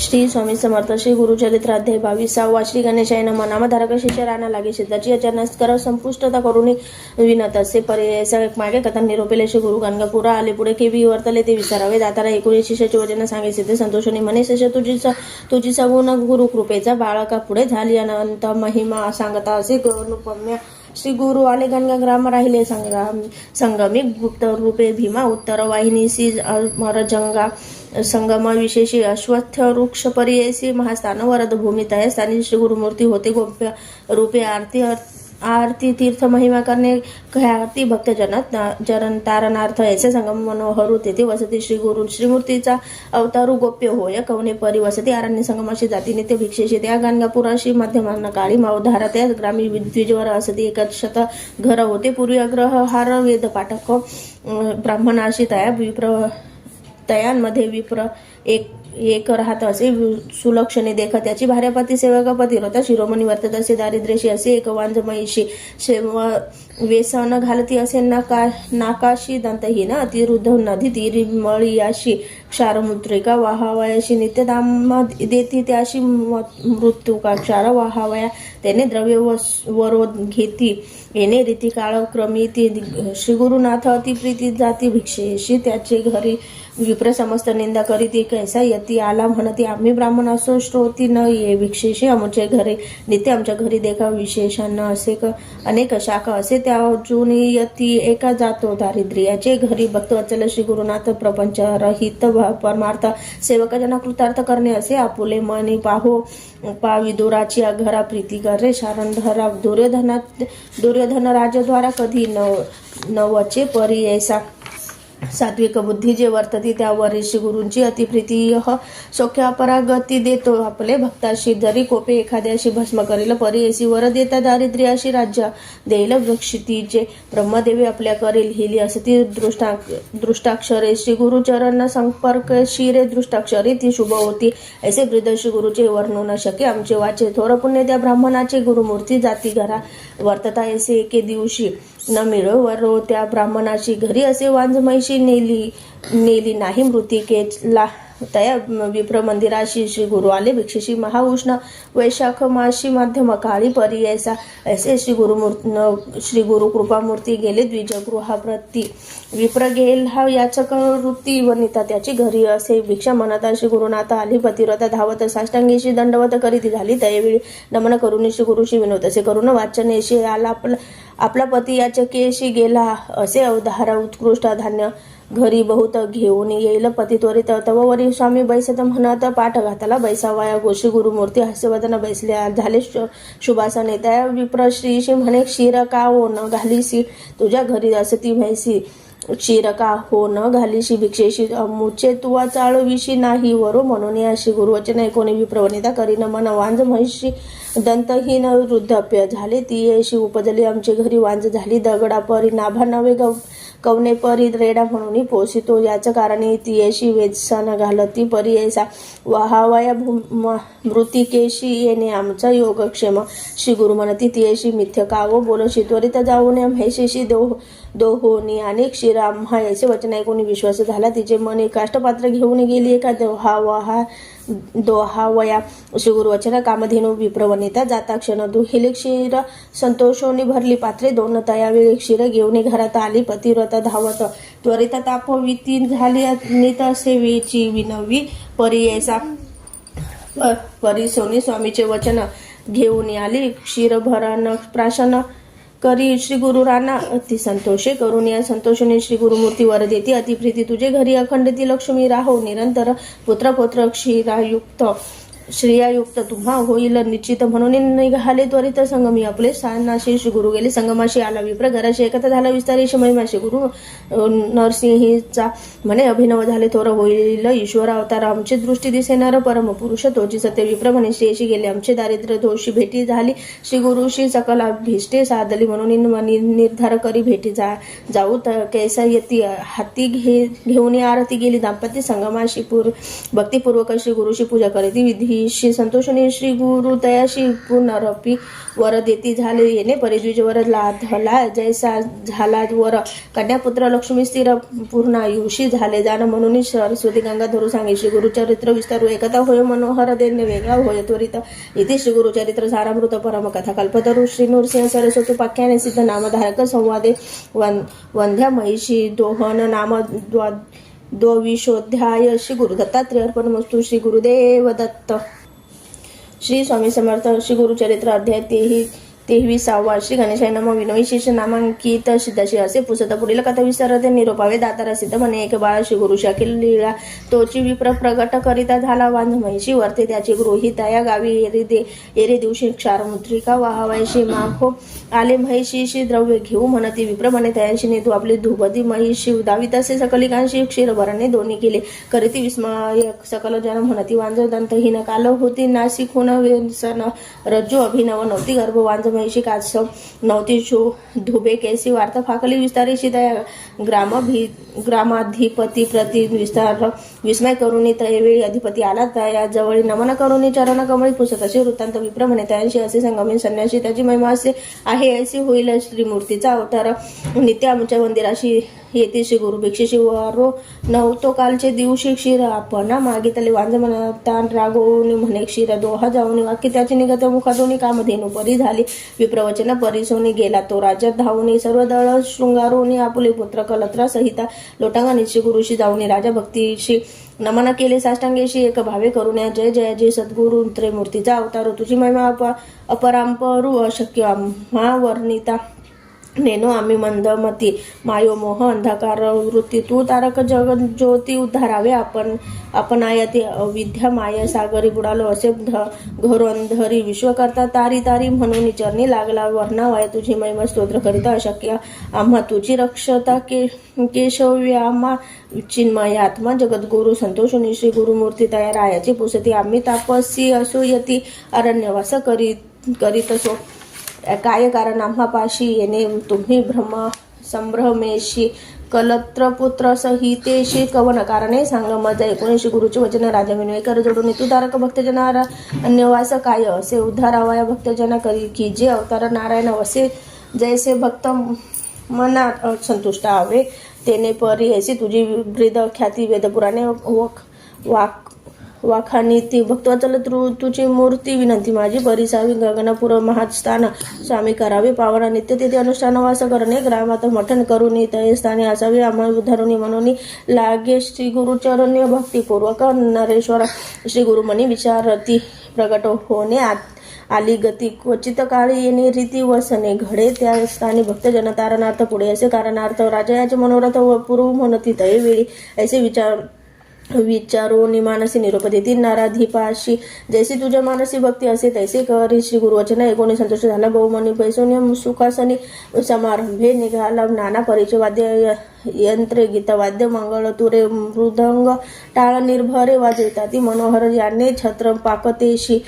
श्री स्वामी समर्थ श्री गुरुचरित्र अध्याय 22 श्री गणेशाय नमः. नामधारक शिष्य राणा लागे शेताची अचानक कर संपुष्टता करून विनत असे पर्याय मागे कथा निरोपेले श्री गुरु गणगापुरा आले पुढे केवी वर्तले ते विचारावे. दातारा एकूण शिष्याचे वचन सांगायचे ते संतोषणी म्हणे शिष्य तुझी सगुण गुरु कृपेचा बाळका पुढे झाली अनंत महिमा सांगता असे अनुपम्य. श्री गुरु आले गणगा ग्राम राहिले संगमी गुप्त रूपे भीमा उत्तर वाहिनी सी मरजंगा संगम विशेषी अश्वत्थ वृक्ष परियसी महास्थान वरद भूमी तया स्थानी श्री गुरुमूर्ती होते गोप्य रूपे आरती तीर्थ महिमा करणे ख्याती भक्त जन तारणार्थ ऐसे संगम मनोहरू तेथे वसती श्री गुरु श्रीमूर्तीचा अवतारू गोप्य होय कवने परी वसती आरण्य संगमाशी जाती नित्य भिक्षेशी त्या गणगापुराशी मध्यमाना काळी मावधारा त्या ग्रामी द्विजवर असती एकशत घर होते पूर्वी अग्रहार वेद पाठक ब्राह्मणाशी तया विप्र तयांमध्ये विप्र एक राहत असे सुलक्षणे देख त्याची भार्यापती सेवकपती होता शिरोमणी वर्तत असे दारिद्र्यशी असे एक वांजमयीशी वेसन घालती असे नाकाशी दंतहीन अतिरुद्ध नदी तीरी मळीयाशी क्षारमुद्रिका वाहावयाशी नित्यदाम देती त्याशी मृत्यू का क्षार वाहावया त्याने द्रव्य वरोध घेती येणे रीती काळक्रमी ती श्रीगुरुनाथ अतिप्रीती जाती भिक्षेशी त्याचे घरी विप्र समस्त निंदा करीती कैसा यती आला म्हणती आम्ही ब्राह्मण असो श्रोती न ये भिक्षेशी आमच्या घरी नित्य आमच्या घरी देखा विशेषण असे अनेक शाखा असे त्या जुनी यती एका जातो दारिद्र्याचे घरी भक्त अचल श्री गुरुनाथ प्रपंच रहित परमार्थ सेवकाजना कृतार्थ करणे असे आपुले मनी विदुराची घरा प्रीती करे शारंधरा दुर्योधन राजद्वारा कधी नवचे परी ऐसा सात्विक बुद्धी जे वर्तती त्यावर श्री गुरूंची अतिप्रीती सौख्य अपरागती देतो आपले भक्ताशी जरी कोपे एखाद्याशी भस्म करील परी ऐसी वर देता दारिद्र्याशी राज्य देईल वृक्षितीचे ब्रह्मदेवी आपल्या करेल हिली असती दृष्टाक्षरे श्री गुरुचरण संपर्क शिरे दृष्टाक्षरे ती शुभ होती ऐसे वृद्ध श्री गुरुचे वर्णू न शके आमचे वाचे थोर पुण्य त्या ब्राह्मणाचे गुरुमूर्ती जाती घरा वर्तता ऐसे एके दिवशी न मिळो वरो त्या ब्राह्मणाची घरी असे वांजमैशी नेली नाही मृतिकेला तया विप्र मंदिराशी श्री गुरु आले भिक्षेशी महाउष्ण वैशाख माशी मध्यम काळी परी ऐसे श्री गुरु कृपामूर्ती गेले द्विजगृहाप्रती विप्र गेल हा याचक वृत्ती वनिता त्याची घरी असे भिक्षा म्हणता श्री गुरुनाथ आली पतिव्रता धावत साष्टांगीशी दंडवत करीती झाली त्यावेळी नमन करून श्री गुरुशी विनोद असे करून वाचनेशी आला आपला पती याचकेशी गेला असे अवधारा उत्कृष्ट धान्य घरी बहुत घेऊन येईल पती त्वरित तववरी स्वामी बैसत म्हणत पाठ घातला बैसावाया गोशी गुरुमूर्ती हास्यवदन बैसले झाले शुभासने त्या विप्र श्रीशी म्हणे क्षीर का हो न घालीसी तुझ्या घरी असती म्हैसी क्षीर का हो न घालीशी भिक्षेशी मुचे तुवा चाळविशी नाही वरो म्हणून या श्री गुरुवचन ऐकोणी विप्रवनिता करीन मन वांज म्हैशी दंतहीन वृद्धाप्य झाले ती येशी उपजली आमचे घरी वांज झाली दगडा परी नाभा नवे कवने परी रेडा म्हणून पोसितो याच कारणे ती येशी वेदसन घालती परी ऐसा वाहावया मृतिकेशी येणे आमचा योगक्षेम श्री गुरु म्हणती ती येशी मिथ्य कावो बोलशी त्वरित जाऊन म्हैशीशी दोहोनी अनेक क्षीरा आम्हा याचे वचन ऐकून विश्वास झाला तिचे मन काष्टपात्र घेऊन गेली एका दोहावया श्री गुरुवचन कामधेनु विप्रवनिता जाता क्षण दुहिले क्षीर संतोषोनी भरली पात्रे दोन तयावेळी क्षीर घेऊन घरात आली पतिव्रता धावत त्वरित तापविती झाली नित सेवेची विनवी परी ऐसा परी सोनी स्वामीचे वचन घेऊन आली क्षीर भरण प्राशन करी श्री गुरु राणा अति संतोषे करून या संतोषाने श्री गुरुमूर्ती वर देती अतिप्रीती तुझे घरी अखंडिती लक्ष्मी राहो निरंतर पुत्र क्षीरायुक्त श्रेयायुक्त तुम्हा होईल निश्चित म्हणून निघाले त्वरित संगमी आपले सानाशी श्री गुरु गेले संगमाशी आला विप्र घराशी एकता झाला विस्तारीशी महिमाशी गुरु नरसिंहीचा म्हणे अभिनव झाले थोर होईल ईश्वर अवतार आमची दृष्टी दिसेनार परम पुरुष तोची सत्य विप्र म्हणे श्रेयशी गेले आमचे दारिद्र्य दोषी भेटी झाली श्री गुरुशी सकल अभिष्टे साधली म्हणून निर्धार करी भेटी जाऊ कैसा येती हाती घेऊन आरती गेली दाम्पत्य संगमाशी भक्तिपूर्वक श्री गुरुशी पूजा करीती विधी भीशी संतोषणी श्री गुरु तयाशी पुनरपी वर देती झाले येणे परी द्विज वर लाधला जैसा झाला वर कन्यापुत्र लक्ष्मी स्थिर पूर्ण आयुषी झाले जाण म्हणून सरस्वती गंगा धरू सांगे श्री गुरुचरित्र विस्तारू एकता होय मनोहर देणे वेगळा होय त्वरित इथे श्री गुरुचरित्र सारामृत परमकथा कल्पतरू श्री नृसिंह सरस्वती पाख्याने सिद्ध नामधारक संवादे वंध्या महिषी दोहन नाम द्विशोध्याय श्री गुरु दत्तात्रेय अर्पणमस्तु श्री गुरुदेव दत्त. श्री स्वामी समर्थ. श्री गुरुचरित्र अध्याय 23 श्री गणेशाय नमः. विनविशेष नामांकित सिद्धाशी असे पुसत पुढील कथा विसरते निरोपावे दातारा सिद्ध म्हणे एक बाळ श्री गुरु शाखील लीळा तोची विप्र प्रगट करिता झाला वांध महिषी वर्ते त्याची गृहीता गावी एरे दिवशी क्षारमुद्रिका वाहवायशी माखो आले महिषीशी द्रव्य घेऊ म्हणती विप्र म्हणे तयांशी नेतू आपली धुबदी महिषी उदावी तसे सकलिकांशी क्षीरभरणे दोन्ही केले करीती विस्मय सकल जन म्हणती वांज दंतहीन काल होती नासिक होण व्यसन रज्जू अभिनव नव्हती गर्भ वांज महिषी काच नव्हती धुबे कैसी वार्ता फाकली विस्तारीशी त्या ग्रामाधिपती प्रति विस्मय करुणी तयवेळी अधिपती आला त्या जवळी नमन करुणी चरण कमळी पुसत असे वृत्तांत विप्र म्हणे त्यांशी असे संगमी संन्यासी त्याची महिमा असे आहे ऐसी होईल श्रीमूर्तीचा अवतार नित्य आमच्या मंदिराशी येते श्री गुरु भिक्षेशी वारो नव्हतो कालचे दिवशी क्षीर आपणा मागितले वांज म्हणतान रागवून म्हणे क्षीर दोहा जाऊन वाक्य त्याची निगत मुखातून कामधेनु परी झाली विप्रवचन परिसोनी गेला तो राज्यात धावून सर्व दळ शृंगारोनी आपुले पुत्र कलत्रा सहिता लोटांगाने श्री गुरुशी जाऊन राजा भक्तीशी नमन केले साष्टांगेशी एक भावे करून जय जय जय सद्गुरु त्रयमूर्तीचा अवतार तुझी महिमा अपरांपरू अशक्य आम्हा वर्णिता नेनो आम्ही मंदमती मायो मोह अंधकार वृत्ती तू तारक जगत ज्योती उद्धारावे आपण आयती अविद्या माया सागरी बुडालो असे घरोंधरी विश्वकर्ता तारी तारी म्हणून चरणी लागला वर्णावाय तुझी महिमा स्तोत्र करिता अशक्य आम्हा तुझी रक्षता केशव्यामा चिन्मय आत्मा जगद्गुरु संतोषुनी श्री गुरुमूर्ती तया रायाची पुसती आम्ही तापसी असो यती अरण्यवास करीत असो काय कारण आम्हापाशी येणे तुम्ही संभ्रमेशी कलत्रपुत्र सहितेशी कवन कारणे सांग मजा 19 गुरुचे वचन राजा विनयकर जोडून तू तारक भक्तजनारा अन्यवास काय असे उद्धारावया भक्तजना करी की जे अवतार नारायण असे जैसे भक्त मनात संतुष्ट आवे तेने परी ऐसी तुझी ब्रीद ख्याती वेदपुराणे वाखानी ती भक्तवत्सल तुझी मूर्ती विनंती माझी परिसावी गगनपुर महास्थान स्वामी करावे पावना नित्य तिथे अनुष्ठान वास करणे ग्रामात मठन करुणी तय स्थानी असावी आम्हा उद्धारुणी म्हणून लागे श्री गुरुचरण्य भक्तिपूर्वक नरेश्वर श्री गुरुमणी विचारती प्रगट होणे आली गती क्वचित काळी येणे रीती वसने घडे त्या स्थानी भक्तजन तारणार्थ पुढे असे कारणार्थ राजा याचे मनोरथ व पूर्व म्हणती तय वेळी ऐसे विचारो मानसी निरोप देती नाराधिपाशी जैसी तुझ्या मानसी भक्ती असे तैसे करी श्री गुरुवचन 19 संतोष झाला बहुमनी पैसोनी सुखासनी समारंभे निघाला नाना परिचय वाद्य यंत्रे गीतवाद्य मंगळ तुरे मृदंग टाळ निर्भरे वाजवितात मनोहर याने छत्र पाकतेशी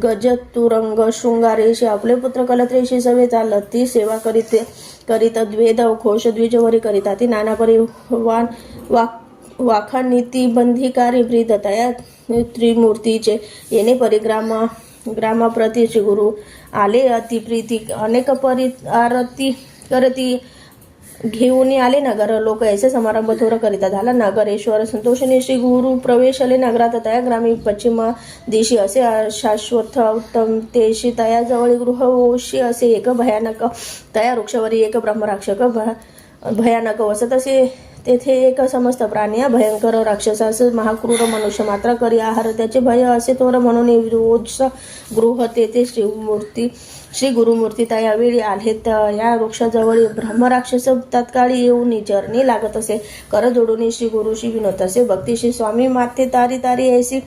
गजतुरंग शृंगारेशी आपले पुत्र कलत्रेशी सवे चालती सेवा करीत द्वेद घोष द्विजवरी करीतात नाना परिवान वाखानीती बंधिकारी ब्रीदतया त्रिमूर्तीचे येणे ग्रामाप्रती श्री गुरु आले अति प्रीती अनेक परी आरती करती घेऊन आले नगर लोक ऐसे समारंभ थोर करिता झाला नगरेश्वर संतोषने श्री गुरु प्रवेशले नगरात तया ग्रामी पश्चिम दिशी असे शाश्वत उत्तम तेशी तया जवळ गृह ओशी असे एक भयानक तया वृक्षवरी एक ब्रह्मराक्षक भयानक वसत असे तेथे एक समस्त प्राणी भयंकर राक्षसास महाक्रूर मनुष्य मात्र करी आहार त्याचे भय असे तोर म्हणून रोज गृह तेथे श्री गुरुमूर्ती त्यावेळी आले या वृक्षाजवळ ब्रह्मराक्षस तात्काळी येऊन चरणी लागत असे कर जोडून श्री गुरुशी विनोद असे भक्तीशी स्वामी माते तारी तारी ऐसी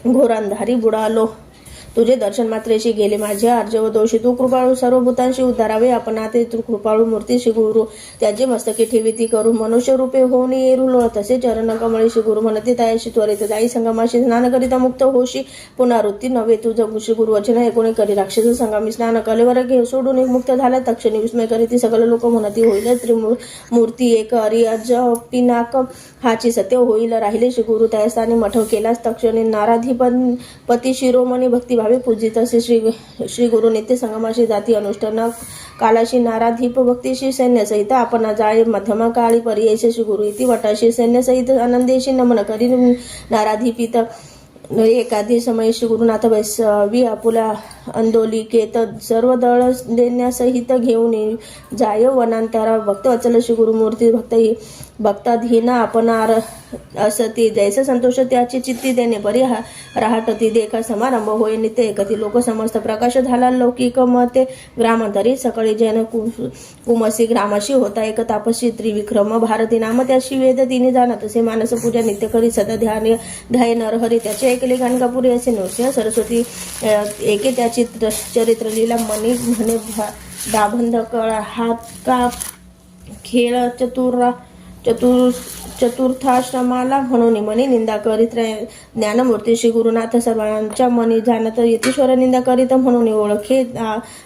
घोरांधारी बुडालो तुझे दर्शन मात्रेशी गेले माझे अर्जव दोषी तू कृपाळू सर्व भूतांशी उद्धारावे आपण ते तू कृपाळू मूर्ती श्री गुरु त्याचे मस्तकी ठेविती करू मनुष्य रूपे होऊन येरुलो तसे चरण कमळी श्री गुरु म्हणते तायाशी त्वरित जाई संगमाशी स्नान करिता मुक्त होशी पुनरावृत्ती नव्हे तुझं श्री गुरु वचन ऐकून करी राक्षस संगमी स्नान कलेवर घे सोडून एक मुक्त झाला तक्षणी विस्मय करीती सकल लोक म्हणती होईल त्रिमूर्ती एक अरिअज पिनाक हाची सत्य होईल राहिले. श्री गुरु त्यास्थानी मठव केलास तक्षणी नाराधिपती शिरोमणी भक्तिभावे पूजित असे. श्री गुरु नित्य संगमाशी जाती अनुष्ठान कालाशी नाराधिप भक्तीशी सैन्यसहित आपण जाय मध्यम काळी पर्यायशी. श्री गुरु इति वटाशी सैन्यसहित आनंदेशी नमन करी नाराधिपित एकाधी समय. श्री गुरुनाथ वैसवी आपुला अंदोलिकेत सर्व दळ देण्यासहित घेऊन जाय वनांतरा. भक्त अचल श्री गुरुमूर्ती भक्ताधीन आपणार असती. जैसे संतोष त्याची चित्ती देणे परी राहटती. देखा समारंभ होय नित्य एकती. लोक समस्त प्रकाश झाला लौकिक मते ग्रामांतरी. सकाळी जैन कुमसी ग्रामाशी होता एक तापसी त्रिविक्रम भारती नाम त्याशी वेद तिने जाणत असे. मानस पूजा नित्य करी सदा ध्याय नरहरी त्याचे ऐकले गाणगापुरी असे. नृसिंह सरस्वती एके त्याची चरित्र लीला मनी म्हणे दाबंध कळा हात का खेळ चतुर्थाश्रमाला म्हणून मनी निंदा करीत ज्ञानमूर्ती. श्री गुरुनाथ सर्वांच्या मनी जाणत यतीश्वर निंदा करीत म्हणून ओळखे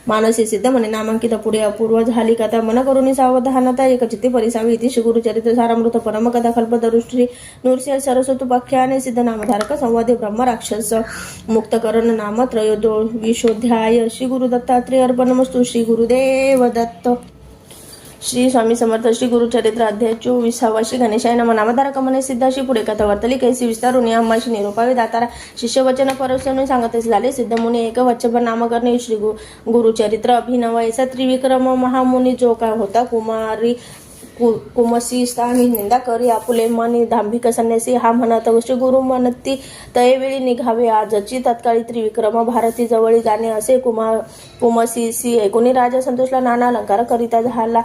मानसी सिद्ध म्हणे नामांकित पुढे अपूर्व झाली कथा मन करून सावधानता एकचित्ती परिसावी. इति श्री गुरुचरित्र सारामृत परमकथा कल्पतरुश्री नृसिंह सरस्वतुपाख्याने सिद्ध नामधारक संवादे ब्रह्म राक्षस मुक्तकरण नाम त्रयोदो विशोध्याय. श्री गुरु दत्तात्रेय अर्पणमस्तु. श्री गुरुदेव दत्त. श्री स्वामी समर्थ. श्री गुरुचरित्र अध्याय 24. श्री गणेशाय नमः. नामधारक म्हणे सिद्धाशी पुढे कथा वर्तली कैसी विस्तारून या अम्माशी निरोपावे दातारा. शिष्यवचन परसवून सांगत झाले. सिद्ध मुनी एक वचन नामकरणे. श्री गुरुचरित्र अभिनव ऐसा त्रिविक्रम महामुनी जो काय होता कुमारी कुमसी स्थानी निंदा करी आपुले मनी दांभिक संन्यासी हा म्हणत. श्री गुरु म्हणती तयवेळी निघावे आजची तत्काळी त्रिविक्रम भारती जवळी जाणे असे. कुमसीसी ऐकुनी राजा संतोषला नाना अलंकार करिता झाला.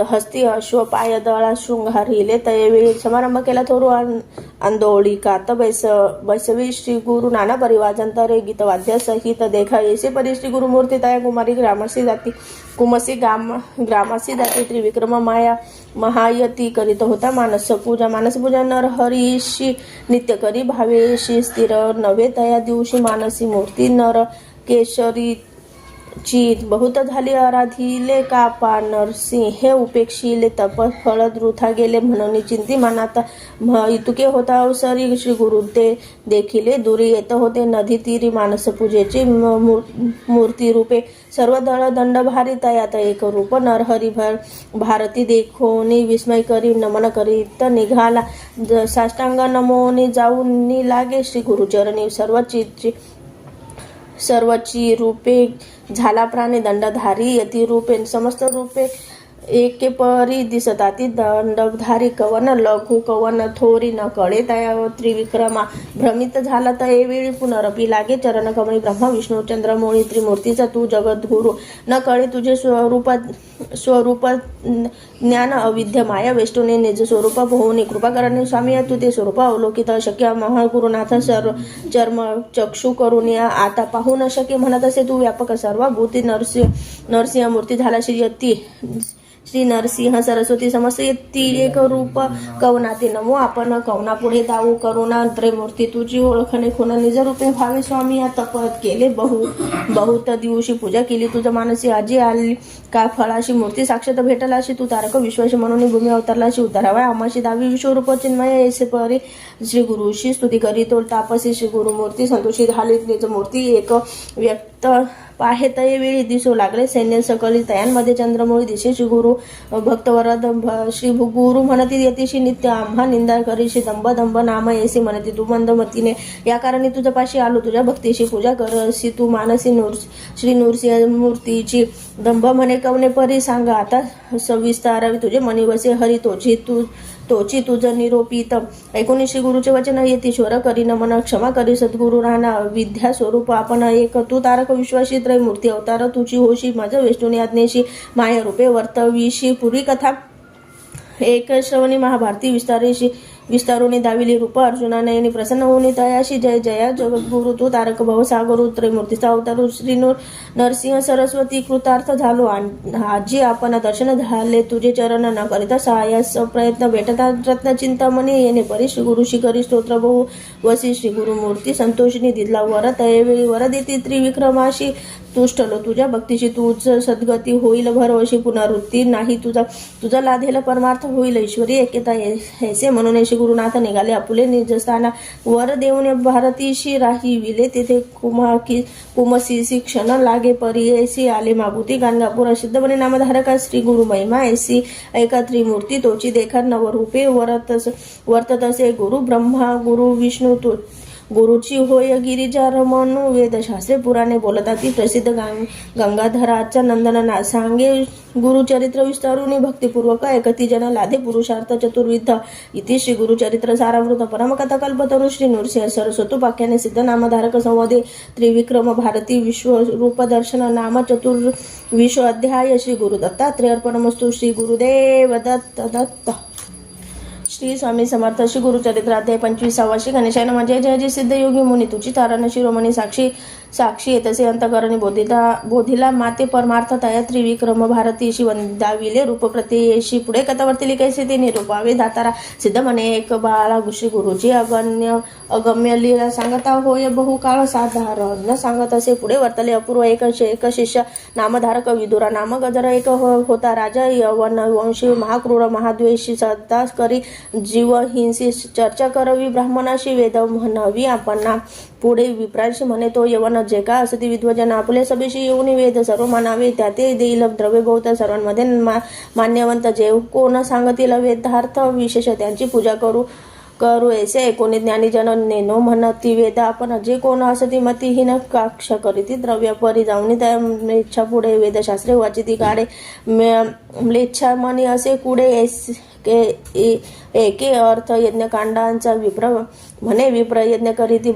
हस्ती अश्व पाय दळा शृंगारिले. तयवेळी समारंभ केला थोरू आंदोळिकात बैसवी. श्री गुरु नाना परिवाजंतरे गीतवाद्य सहित देखा येसे परी. श्री गुरुमूर्ती तया कुमारी ग्रामसी जाती कुमसी ग्रामासी जाती. त्रिविक्रम माया महायती करीत होता मानसपूजा नरहरीशी नित्य करी भावेशी स्थिर नव्हे. तया दिवशी मानसी मूर्ती नर केशरी ची बहुत झाली आराधिले कापा नरसिंहे उपेक्षिले तप फळ वृथा गेले म्हणून चिंती मनात इतुके होता अवसरी. श्री गुरु ते देखिले दुरी येत होते नदी तीरी मानस पूजेची मूर्ती रूपे सर्व दळ दंड भारी तयात एक रूप नरहरी भारती देखोनी विस्मय करी नमन करीत निघाला. साष्टांग नमोनी जाऊन लागे श्री गुरुचरणी सर्वची रूपे झाला प्राणी दंडधारी यती रूपे समस्त रूपे एके परी दिसताती. दंडधारी कवन लघु कवन थोरी न कळे तया त्रिविक्रमा भ्रमित झाला. तयवेळी पुनरपी लागे चरण कमळी ब्रह्मा विष्णू चंद्रमौळी त्रिमूर्तीचा तू जगद्गुरु न कळे तुझे स्वरूप ज्ञान अविद्य माया वेष्टुने निज स्वरूप होऊन कृपा करणे. स्वामी तू ते स्वरूप अवलोकित अशक्य महागुरुनाथ चर्म चक्षु करून आता पाहू न शक्य म्हणत असे. तू व्यापक सर्व भूती नरसिंह मूर्ती झाला. श्री नरसिंह सरस्वती समस्त येती एक रूप कवनाते नमो. आपण कवना पुढे दाऊ करुणा त्रयमूर्ती तुझी ओळखणे खुण निज रूपे भावे. स्वामी या तपत केले बहुत दिवशी पूजा केली तुझ मानसी आजी आली का फळाशी मूर्ती साक्षात भेटलाशी. तू तारक विश्वाशी म्हणून भूमी अवतरलाशी उतरावा आमाशी दावी विश्वरूप चिन्मय ऐसे परी. श्री गुरुशी स्तुती करी तो तापसी. श्री गुरुमूर्ती संतोषी झाली निज मूर्ती एक व्यक्त पाहे तयवेळी दिसू लागले सैन्य सकळी तयांमध्ये चंद्रमौळी दिसे. श्री गुरु भक्तवरद श्री गुरु म्हणती यतीशी नित्य आम्हा निंदा करीशी दंभ नाम येसी म्हणती तू मंदमतीने या कारणी तुझ्या पाशी आलो तुझ्या भक्तीशी पूजा करसी तू मानसी श्री नृसिंह मूर्तीची. दंभ म्हणे कवने परी सांगा आता सविस्तारावी तुझे मनी वसे हरी तोची तुझ निरोपित. ऐकून श्री गुरुचे वचन यतीश्वर करी नमन क्षमा करी सद्गुरु राहणा विद्या स्वरूप आपण एक तू तारक विश्वासी त्रयमूर्ती अवतार तुझी होशी माझ वेष्टुनी आज्ञेशी माया रूपे वर्तविशी. पूर्वी कथा एक श्रवणी महाभारती विस्तारुनी दाविली रूप अर्जुनाने प्रसन्न होऊन तयाशी. जय जया जगद्गुरु तू तारक भवसागरु त्रयमूर्तीचा अवतार श्री नरसिंह सरस्वती कृतार्थ झालो. आजी आपण दर्शन झाले तुझे चरण न करिता सहाय्यास प्रयत्न भेटता रत्न चिंतामणी येणे परी. श्री गुरुशी करी स्तोत्र बहु वसी. श्री गुरुमूर्ती संतोषिनी दिला वर तयवेळी वर देती त्रिविक्रमाशी. तुष्टलो तुझ्या भक्तीशी तूच सद्गती होईल भरवशी पुनरुत्ती नाही तुझा लाधेल परमार्थ होईल. ईश्वरी एकेता ऐसे म्हणून श्री गुरुनाथ निघाले आपुले निजस्थाना वर देऊन भारतीशी राहिविले तेथे कुमसी क्षण लागे परी ऐसी आले मागुती गाणगापूर सिद्ध बने नामधारका श्री गुरु महिमा ऐसी ऐका त्रिमूर्ती तोची देखा नवरूपे वर्ततसे गुरु ब्रह्मा गुरु विष्णू तो गुरुची होय गिरिजा रमणू वेदशास्त्रे पुराणे बोलतात ती प्रसिद्ध गंगाधराच्या नंदन सांगे गुरुचरित्र विस्तारुनी भक्तिपूर्वक ऐकती जन लादे पुरुषार्थ चतुर्विध इति श्री गुरुचरित्र सारावृत परमकथा कल्पतरू श्री नृसिंह सरस्वतोपाख्याने सिद्ध नामधारक संवादे त्रिविक्रम भारती विश्वरूप दर्शन नाम चतुर्विश्व अध्याय श्री गुरु दत्तात्रेय अर्पणमस्तु श्री गुरुदेव दत्त दत्त श्री स्वामी समर्थ श्री गुरुचरित्र अध्याय 25 श्री गणेशाय नमः जय जय सिद्ध योगी मुनी तुझी तारण शिरोमणी साक्षी येतसे अंतकरणी बोधिला माते परमार्थ तया त्रिविक्रम भारतीशी वंदाविले रूप प्रत्ययशी पुढे कथावर्ती लिखायचे ते निरूपावे दातारा सिद्ध म्हणे एक बाळा श्री गुरुची अगम्य लीला सांगता होय बहुकाळ साधारण सांगत असे पुढे वर्तले अपूर्व एक शिष्य नामधारक विदुरा नाम गजर एक होता राजा यवन वंशी महाक्रूर महाद्वेषी सदा करी जीव हिंसी चर्चा करवी ब्राह्मणाशी वेद म्हणवी आपणा पुढे विप्रांशी म्हणे तो यवन जे का असती विद्वजन आपले सभेशी येऊन वेद सर्व मानावे त्याते देईल द्रव्य बहुत सर्वांमध्ये मान्यवंत जे कोण सांगतील वेदार्थ विशेष त्यांची पूजा करू ऐसे कोणी ज्ञानीजन नेनो म्हणती वेद आपण जे कोण असती मतीहीन काक्ष करीती द्रव्य परी जाऊन त्या म्लेच्छा पुढे वेदशास्त्रे वाचिती काढे म्लेच्छा मनी असे कुडे एके अर्थ यज्ञकांडांचा विप्र म्हणे विप्र यज्ञ करीती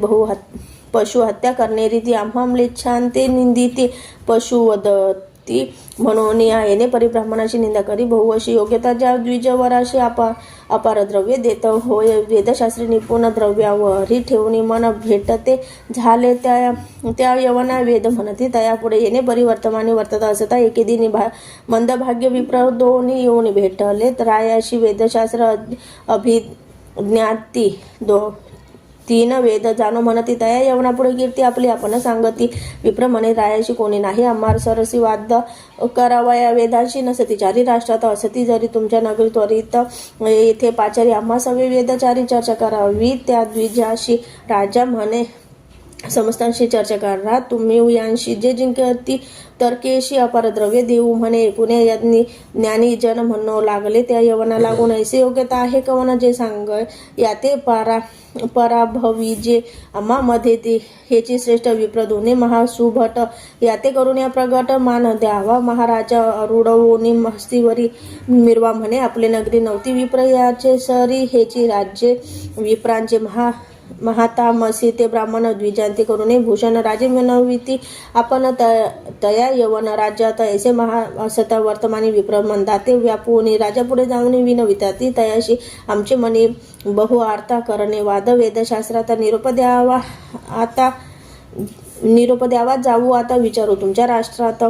पशु हत्या करणे रीती आम्हा म्लेच्छांते निंदिते पशु वदती म्हणून याने परिब्राह्मणाची निंदा करी बहु अशी योग्यता ज्या द्विजवराशी अपार द्रव्य देत होय वेदशास्त्री निपुण द्रव्यावरी ठेवून मन भेटते झाले त्या यवना वेद म्हणती तयापुढे येणे परिवर्तमाने वर्तत असता एके दिनी मंदभाग्य विप्र दोन्ही येऊन भेटले रायाशी वेदशास्त्र अभिज्ञाती तीन वेद जाणो म्हणती तया यवनापुढे कीर्ती आपली आपण सांगती विप्र म्हणे रायाशी कोणी नाही आम्हार सरसी वाद करावया वेदांशी नसती चारी राष्ट्रात असती जरी तुमच्या नगरी त्वरित येथे पाचारी आम्हा सवे वेदचारी चर्चा करावी त्या द्विजाशी राजा म्हणे समस्तांशी चर्चा करा तुम्ही यांशी जे जिंकती तर्केशी अपार द्रव्य देऊ म्हणे एकूणे ज्ञानी जन म्हणू लागले त्या यवना लागून ऐसे योग्यता आहे कवन जे सांग याते पराभवी जे आम्हा मध्ये ते हेची श्रेष्ठ विप्रदोने महासुभट याते करून या प्रगट मान द्यावा महाराजा अरुडवोनी मस्तीवरी मिरवा म्हणे आपले नगरी नव्हती विप्र याचे सरी हेची राज्ये विप्रांचे महातामसी ते ब्राह्मण द्विजांती करून भूषण राजे मिळविती आपण तया यवन राज्यात ऐसे असता वर्तमानी विप्र म्हणताते व्यापून राजापुढे जाऊन विनविताती तयाशी आमचे मनी बहु आर्ता करणे वाद वेदशास्त्रात निरोप द्यावा जाऊ आता विचारू तुमच्या राष्ट्रात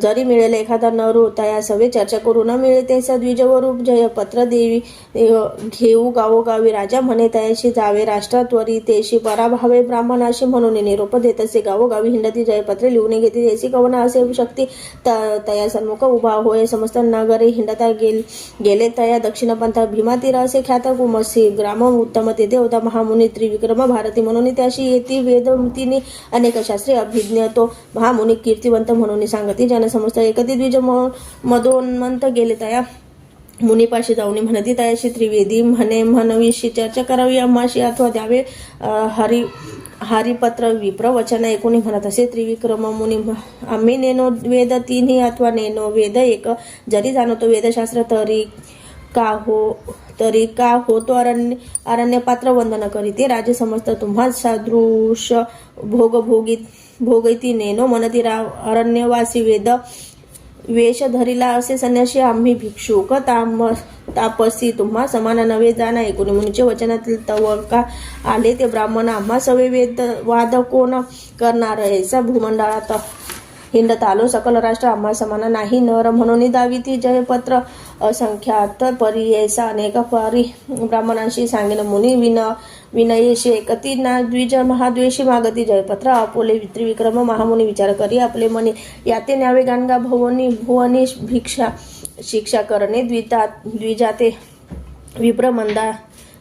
जरी मिळेल एखादा नरू तया सवे चर्चा करू न मिळे ते सद्विजवरूप जय पत्र देवी घेऊ गावोगावी राजा म्हणे तयाशी जावे राष्ट्रात्वरी तेशी पराभावे ब्राह्मणाशी म्हणून निरोप देत असे गावोगावी हिंडती जयपत्रे लिहून घेते तेसी कवन असे शक्ती तया सन्मुख उभा होय समस्त नगरे हिंडता गेले तया दक्षिण पंथा भीमा तीर असे ख्यात कुमसी ग्राम उत्तम तेथे होता महामुनी त्रिविक्रम भारती म्हणून त्याशी येती वेदमतीने अनेक शास्त्रीय अभिज्ञ तो महामुनी कीर्तिवंत म्हणून सांगती जनसमस्त एकती द्विज मदोन्मंत गेले तया मुनीपाशी जाऊन म्हणती तयाशी त्रिवेदी म्हणवीशी चर्चा करावी अम्माशी अथवा द्यावे हरिपत्र विप्र वचन ऐकून म्हणत असे त्रिविक्रम मुनी आम्ही नेनो वेद तिन्ही अथवा नेनो वेद एक जरी जाणतो वेदशास्त्र तरी का होतो अरण्य पात्र वंदन करीते राजे समस्त तुम्हा सादृश भोगैती नेनो म्हणती अरण्यवासी वेद वेश धरिला असे संन्यासी आम्ही भिक्षुक तापसी तुम्हा समान नवे जाणा एकूण मुनीचे वचनातील तवका आले ते ब्राह्मण आम्हा सवे वेद वाद कोण करणार ऐसा भूमंडळात हिंडत आलो सकल राष्ट्र आम्हा समान नाही नर म्हणून दाविती जयपत्र असंख्यात परियेसा अनेक परी ब्राह्मणांशी सांगेन मुनी विनयेशी एकती ना द्विज महाद्वेषी मागती जयपत्र आपोले त्रिविक्रम महामुनी विचार करी आपले मनी याते न्यावे गाणगा भुवनी शिक्षा करणे द्विजाते विप्र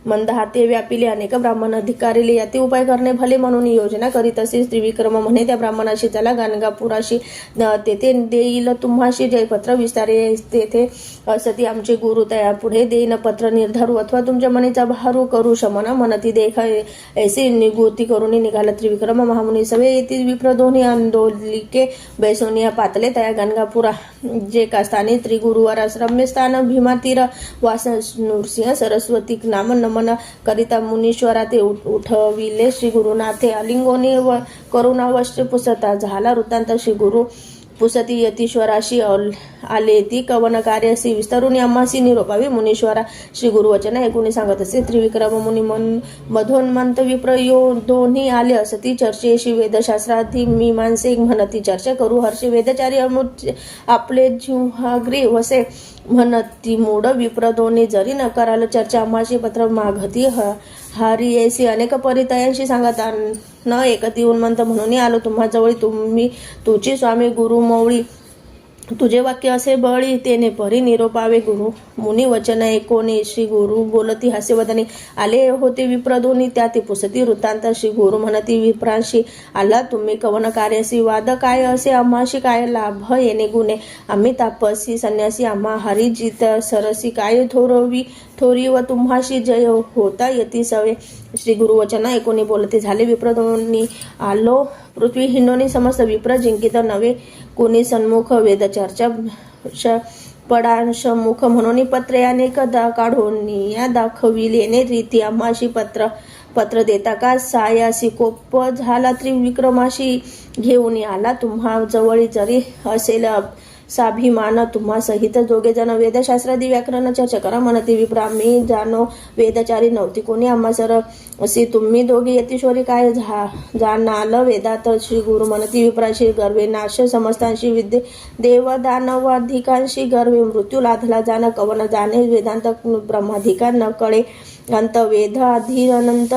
मंद हाते व्यापिले अनेक ब्राह्मण अधिकारिले याती उपाय करणे भले म्हणून योजना करीत असे त्रिविक्रम म्हणे त्या ब्राह्मणाशी चला गाणगापुराशी तेथे देईल तुम्हाशी जयपत्र विस्तारे तेथे असती आमचे गुरु तया पुढे देईन पत्र निर्धारू अथवा तुमच्या मनीचा भारू करू शमन मनती देखा ऐसे निगोती करून निघाला त्रिविक्रम महामुनी सवे येथील विप्र दोन्ही आंदोलिके बैसोनिया पातले तया गाणगापुरा जे का स्थानी त्रिगुरुवर रम्य स्थान भीमा तीर वास नृसिंह सरस्वती नाम नमन करिता मुनीश्वरा ते उठविले श्री गुरुनाथे अलिंगोनी व करुणावश्य पुसता झाला वृत्तांत श्री गुरु पुसती यतीश्वराशी आले ती कवन कार्यासी विस्तारून अम्मासी निरोपावी मुनीश्वरा श्री गुरुवचन ऐकून सांगत असे त्रिविक्रम मुनी मधोन्मंत विप्र यो दोन्ही आले असती चर्चेशी वेदशास्त्राधी मीमांसे म्हणती चर्चा करू हर्षे वेदचारी आपले जिव्हाग्री वसे म्हणती मूड विप्र दोन्ही जरी न कराल चर्चा अम्माशी पत्र मागती हारी ऐसी अनेक परितयांशी सांगत न एकती उन्मंत म्हणून आलो तुम्हा जवळ तुम्ही तुझी स्वामी गुरु मौळी तुझे वाक्य असे बळी तेने परी निरोपावे गुरु मुनी वचन ऐकोने श्री गुरु बोलती हास्यवदनी आले होते विप्रदोनी त्या ते पुसती वृत्तांत श्री गुरु म्हणती विप्रांशी आला तुम्ही कवन कार्यासी वाद काय असे आम्हाशी काय लाभ येणे गुणे आम्ही तापसी संन्यासी आम्हा हरिजित सरसी काय थोरी व तुम्हाशी जय होता यती सवे श्री गुरुवचन ऐकोनी बोलते झाले विप्रदोनी आलो पृथ्वी हिंडोनी समस्त विप्र जिंकित नवे कोणी सन्मुख वेद चर्चा पडांशमुख म्हणून पत्रे अनेक काढून या दाखविलेने रीती आम्हाशी पत्र देता का सायासी कोप झाला त्रिविक्रमाशी घेऊन आला तुम्हा जवळी जरी असेल साभिमान तुम्हा सहित दोघे जण वेदशास्त्रादी व्याकरण चर्चा करा म्हणते विप्रा मी जाणो वेदचारी नव्हती कोणी आम्हा सर असे तुम्ही दोघे यतीश्वरी काय जाणाल वेदात श्री गुरु म्हणती विप्राशी गर्वे नाश समस्तांशी विद्ये देव दानवाधिकांशी गर्वे मृत्यू लाधला जाण कवन जाणे वेदांत ब्रह्माधिकार न कळे अंत वेद आधी अनंत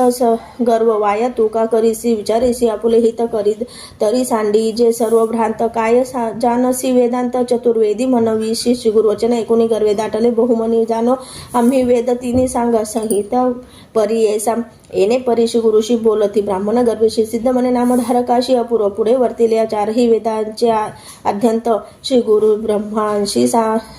गर्व वाया तुका करीसी विचारेसी आपुले हित करीत तरी सांडी जे सर्व भ्रांत काय जानसी वेदांत चतुर्वेदी म्हणविशी श्री गुरुवचन ऐकून गर्वे दाटले बहुमनी जाणो आम्ही वेद तिने सांग संहित परी ऐसा येणे परीशी गुरुशी बोलती ब्राह्मण गर्भेशी सिद्ध म्हणे नामधारकाशी अपूर्व पुढे वर्तिले चारही वेदांचे आद्यंत श्री गुरु ब्रह्मांशी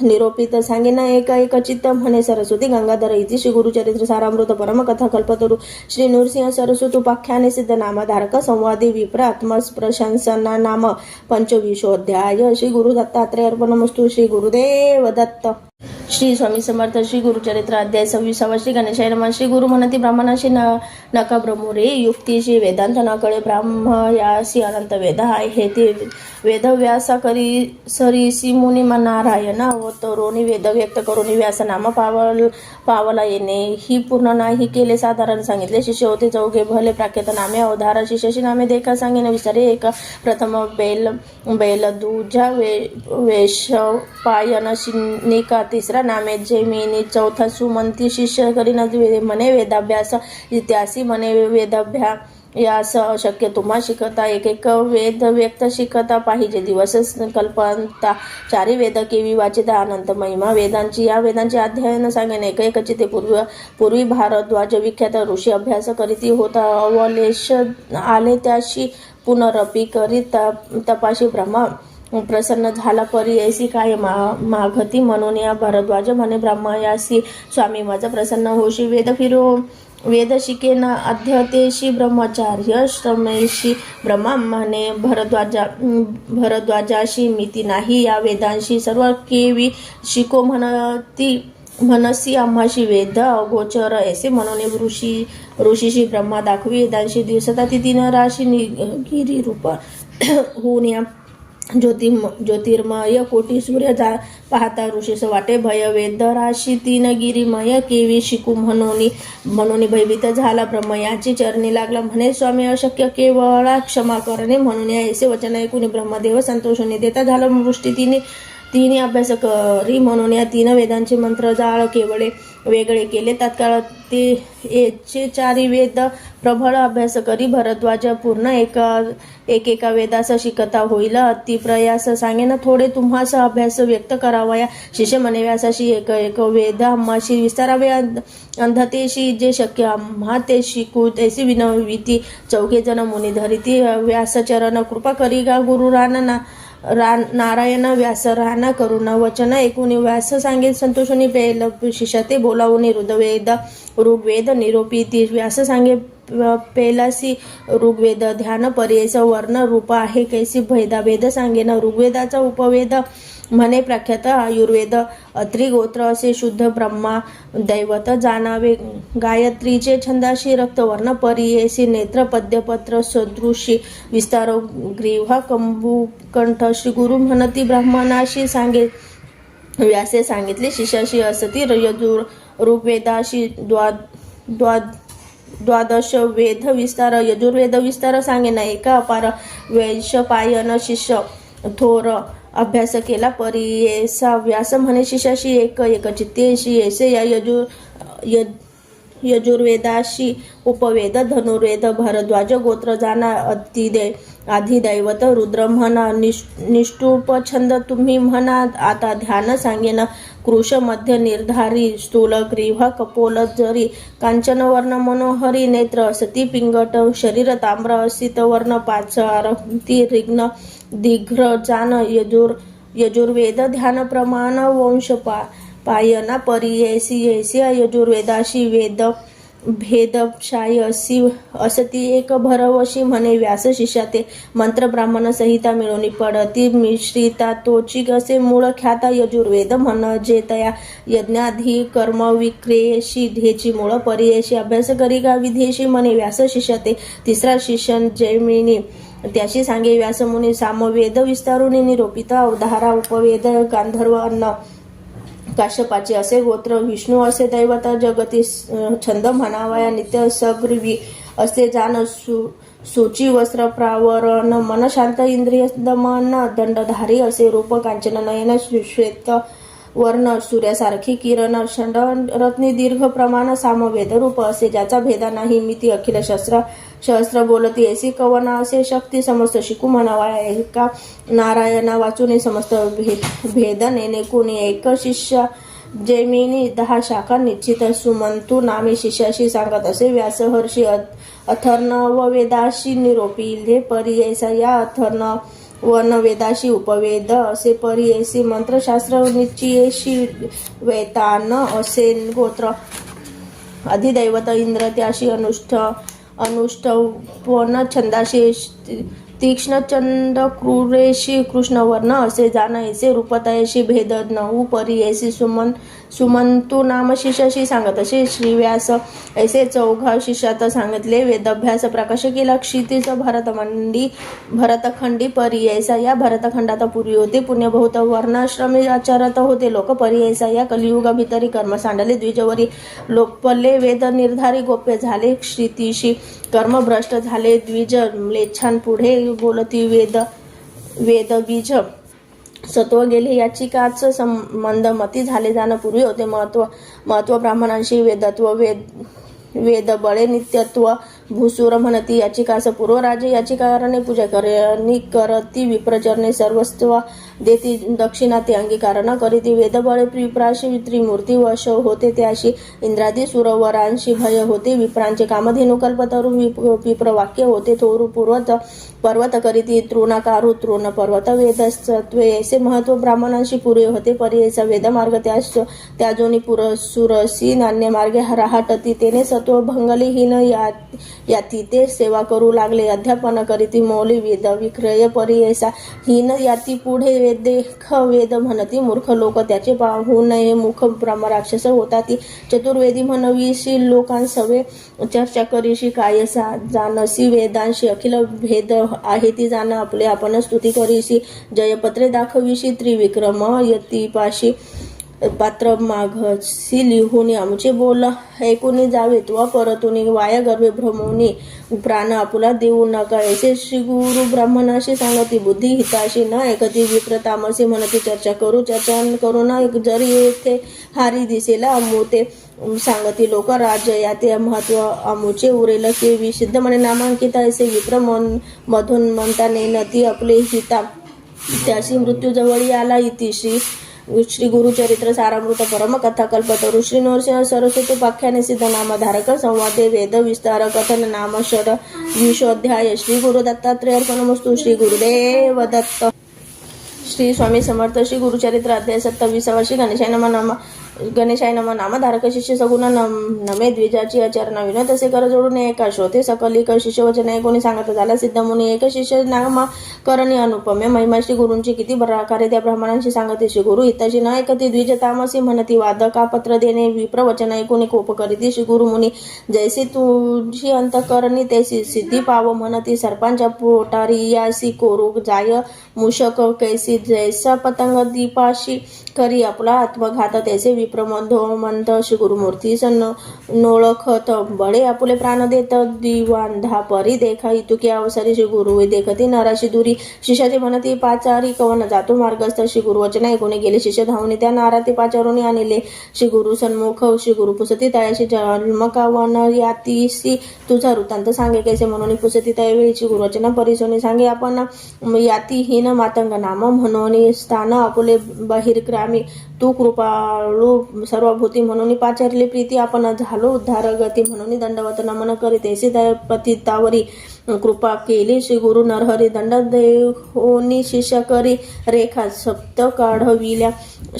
निरोपित सांगेन एक चित्त म्हणे सरस्वती गंगाधर इति श्री गुरुचरित्र सारामृत परम कथा कल्पतरु श्री नृसिंह सरस्वत उपाख्याने सिद्ध नामधारक संवादी विप्र आत्मप्रशंसना नाम पंचविशोध्याय श्री गुरु दत्तात्रय अर्पणमस्तु श्री गुरुदेव दत्त श्री स्वामी समर्थ श्री गुरुचरित्र अध्याय 26 श्री गणेशाय नमः श्री गुरु म्हणती ब्राह्मणाशी नका ब्रह्मरे युक्तीशी वेदांत न कळे ब्राह्मयासी अनंत वेद आहे ते वेदव्यासा करी सरीसी मुनी नारायण अवतरोनी वेद व्यक्त करून व्यास नाम पावला येणे ही पूर्ण नाही केले साधारण सांगितले शिष्य होते चौघे भले प्राख्यात नामे अवधारा शिष्याशी नामे देखा सांगेन विचारे एक प्रथम बैल दुजा वेश पायन शिनिका तिसरा नामे जैमिनी चौथा सुमंती शिष्य करीन म्हणे वेदाभ्यास इत्यासी म्हणे वेदाभ्यास अशक्य तुम्हा शिकता एक वेद व्यक्त शिकता पाहिजे दिवस कल्पंता चारी वेद केवी वाचिता अनंत महिमा वेदांची या वेदांचे अध्ययन सांगेन एक चिते पूर्वी भारद्वाज विख्यात ऋषी अभ्यास करीती होता अवलेश आले त्याशी पुनरपी करीत तपाशी ब्रह्मा प्रसन्न झाला परी ऐसी काय मागती म्हणून या भारद्वाज म्हणे ब्रह्मयासी स्वामी माझा प्रसन्न होशी वेद शिकेन अध्यतेशी ब्रह्मचार्य श्रमेशी ब्रह्मा म्हणे भरद्वाजाशी मिती नाही या वेदांशी सर्व केवी शिको म्हणसी आम्हाशी वेद अगोचर ऐसे म्हणून ऋषीशी ब्रह्मा दाखवी वेदांशी दिवसता ती 3 राशी गिरी रूप होऊन या ज्योतिर्मय कोटी सूर्य पाहता ऋषीस वाटे भय वेद राशी 3 गिरिमय केवी शिकू म्हणून भयभीत झाला ब्रह्म याची चरणी लागला म्हणे स्वामी अशक्य केवळा क्षमा करणे म्हणून या ऐसे वचन ऐकून ब्रह्मदेव संतोषाने देता झाला वृष्टी तिने तिन्ही अभ्यास करी म्हणून या तीन वेदांचे मंत्र जाळ केवळे वेगळे केले. तत्काळ ते एचे चारी वेद प्रबळ अभ्यास करी भरद्वाज पूर्ण एकेका वेदास शिकता होईल. अति प्रयास सांगेन थोडे तुम्हास अभ्यास व्यक्त करावया. शिष्य म्हणे व्यासाशी एक एक वेद आम्हाशी विस्तारावे अंधतेशी जे शक्य आम्हा ते शिकू तैसी विनविती. चौघे जण मुनी धरिती व्यासचरण कृपा करी गा गुरु नारायण व्यास राणा करुण वचन ऐकून व्यास सांगे संतोषणी पेल शिष्य ते बोलावून ऋग्वेद निरोपी व्यास सांगे पेलासी ऋग्वेद ध्यान पर्यस वर्ण रूप आहे कैसी भेद सांगेन. ऋग्वेदाचा उपवेद म्हणे प्रख्यात आयुर्वेद. अत्रि गोत्र असे शुद्ध ब्रह्मा दैवत जाणावे. गायत्रीचे छंदाशी रक्तवर्ण परियेसी नेत्र पद्यपत्र सदृशी विस्तार ग्रीवा कंबू कंठ. श्री गुरु म्हणती ब्राह्मणाशी सांगे व्यासे सांगितले शिष्याशी असती ऋग्वेदाशी द्वादश वेद विस्तार. यजुर्वेद विस्तार सांगेना एका अपार वैशपायन शिष्य थोर अभ्यास केला परियेसा. व्यास म्हणे शिष्याशी एक एक चित्तेशी ऐसे या यजुर्वेदाशी उपवेद धनुर्वेद भरद्वाज गोत्र जाना आधिदैवत रुद्र म्हणा. निष्ठुप छंद तुम्ही म्हणा. आता ध्यान सांगेन कृश मध्य निर्धारी स्थूल ग्रीवा कपोल जरी कांचन वर्ण मनोहरी नेत्र असती पिंगट शरीर ताम्र असित वर्ण पाच आरती रिग्न दिघ्र जान. यजुर्वेद ध्यान प्रमाण वंश पायना परियेसी ऐसी यजुर्वेदाशी वेद भेदशाही असती एक भरवशी म्हणे व्यास शिष्या ते मंत्र ब्राह्मण संहिता मिळवणी पडती मिश्रिता तोची असे मूळ ख्याता यजुर्वेद म्हणजे तया यज्ञाधी कर्म विक्रियेशी ध्येची मूळ परियेशी अभ्यास करी का विधेशी म्हणे व्यास शिष्या ते. तिसरा शिष्य जैमिनी त्याशी सांगे व्यास मुनी सामवेद विस्तारुनी निरोपित अवधारा उपवेद गांधर्व अन्न काश्यपाचे असे गोत्र विष्णू असे दैवता जगती छंद म्हणावया नित्य सग्रीवी असे जाण सूची वस्त्र प्रावरण मन शांत इंद्रिय दमन दंडधारी असे रूप कांचन नयन श्वेत वर्ण सूर्यासारखी किरण षंड रत्नी दीर्घ प्रमाण सामवेद रूप असे ज्याचा भेदा नाही मिती अखिल सहस्र बोलती ऐसी कवना असे शक्ती समस्त शिकू म्हणावा. एका नारायणा वाचून समस्त भेद नेने कोणी एक शिष्य जैमिनी 10 शाखा निश्चित सुमंतू नामे शिष्याशी सांगत असे व्यास हर्षी अथर्न व वेदाशी निरोपिले परियेसा. या अथर्न वन वेदाशी उपवेद असे परियेसी मंत्रशास्त्र निश्चयेशी वैतान असे गोत्र अधिदैवत इंद्र त्याशी अनुष्ठवन छंदाशी तीक्ष्ण चंड क्रूरेशी कृष्णवर्ण असे जाणयसे रूपतयशी भेद 9 परियेसी सुमंतू नाम शिष्याशी सांगत असे श्रीव्यास ऐसे 4 शिष्यात सांगितले. वेदभ्यास प्रकाश केला क्षितिज भरतखंडी परियेसा. या भरतखंडात पूर्वी होते पुण्यभूत वर्णाश्रमी आचारत होते लोक परियेसा. या कलियुगा भितरी कर्म सांडले द्विजवरी लोपले वेद निर्धारी गोप्य झाले क्षितिशी कर्म भ्रष्ट झाले द्विज म्लेच्छान पुढे बोलती वेद बीज सत्व गेले याची काच संबंध मती झाले जाण पूर्वी होते महत्व ब्राह्मणांशी वेदत्व वेद बळे नित्यत्व भूसूर म्हणती याची कास पूर्व राजे याची कारणे पूजा करती विप्रचरणे सर्वस्व देती दक्षिणा ते अंगीकार न करीती वेद बळे विप्राशी त्रिमूर्ती वश होते त्याशी इंद्रादी सुरवरांशी भय होते विप्रांचे कामधेनु कल्पतरू विप्रवाक्य होते थोरू पर्वत करीती तृणाकारू तृण पर्वत वेदस्तत्वे ऐसे महत्व ब्राह्मणांशी पुरे होते परियेचा वेदमार्ग त्याजोनी पुरसुरसी नान्य मार्गे राहटती तेने सत्व भंगलीहीन याती ते सेवा करू लागले अध्यापन करीती मौली वेद विक्रय परियेसा हीन याती पुढे वेद म्हणती मूर्ख लोक त्याचे पाहू नये मुख ब्रह्मराक्षस होता ती चतुर्वेदी म्हणवीशी लोकांसवे चर्चा करीशी कायसा जानसी वेदांशी अखिल भेद आहे ती जाण आपले आपण स्तुती करीशी जयपत्रे दाखवीशी त्रिविक्रम यतीपाशी पात्र माघसी लिहून आमचे बोल ऐकून जावे व परतून वाया गर्भे भ्रमोनी प्राण आपुला देऊ नका ऐसे श्री गुरु ब्राह्मणाशी सांगती बुद्धी हिताशी न ऐकती विप्र तामसी म्हणती चर्चा करू न जरी येथे हारी दिसेला अमोते सांगती लोक राज्य याते महत्व अमुचे उरेल के सिद्ध म्हणे नामांकित ऐसे विप्र मधून म्हणता नेनती आपले हिता त्याशी मृत्यू जवळी आला इति श्री गुरुचरित्र सारामृत परम कथा कल्पतरु श्री नरसिंह सरस्वती पाख्याने सिद्ध नामधारक संवादे वेद विस्तार कथन नाम षड विशोध्याय श्री गुरु दत्तात्रय अर्पणमस्तु श्री गुरुदेव दत्त. श्री स्वामी समर्थ. श्री गुरुचरित्र अध्याय 27. श्री गणेशाय नम नामधारक शिष्य सगुण नमे द्विजाची आचरण विनोद असे कर जोडून एका श्रोते सकलिक शिष्य वचन कोणी सांगत झाला सिद्ध मुनी एक शिष्य नाम करणी अनुपम्य महिमा श्री गुरूंची किती प्रकारे त्या ब्राह्मणांशी सांगते श्री गुरु हिताशी न ऐकती द्विज तामसी म्हणती वादका पत्र देणे विप्र वचन ऐकून कोप करीती श्री गुरु मुनी जैसी तुझी अंतकरणी तैसी सिद्धी पाव म्हणती सर्पांच्या पोटारी यासी कोरू जाय मूषक कैसी जैसा पतंग दीपाशी करी आपला आत्मघात तैसे विप्रमंत श्री गुरुमूर्ती नोळखत बळे आपुले प्राण देत दिवांधा परी देखा इतुकी अवसरी श्री गुरु देखती नराशी दुरी शिष्याची म्हणती पाचारी कवन जातो मार्गस्थ श्री गुरु वचन ऐकून गेले शिष्य धावणे त्या नाराती पाचारून आणले श्री गुरु सन्मुख श्री गुरु पुसती तयाशी जन्मकावन यातीसी तुझा वृत्तांत सांगे कैसे म्हणून पुसती त्यावेळी श्री गुरुवचन परिसोनी सांगे आपण यातीहीन मातंग नाम म्हणून स्थान आपुले बाहिरग्रामी तू कृपाळू सर्वभूती म्हणून पाचारले प्रीती आपण झालो उद्धार गती म्हणून दंडवत नमन करीत ऐसी पतितावरी कृपा केली श्री गुरु नरहरी दंड देहोनी शिष्य करी रेखा सप्त काढविल्या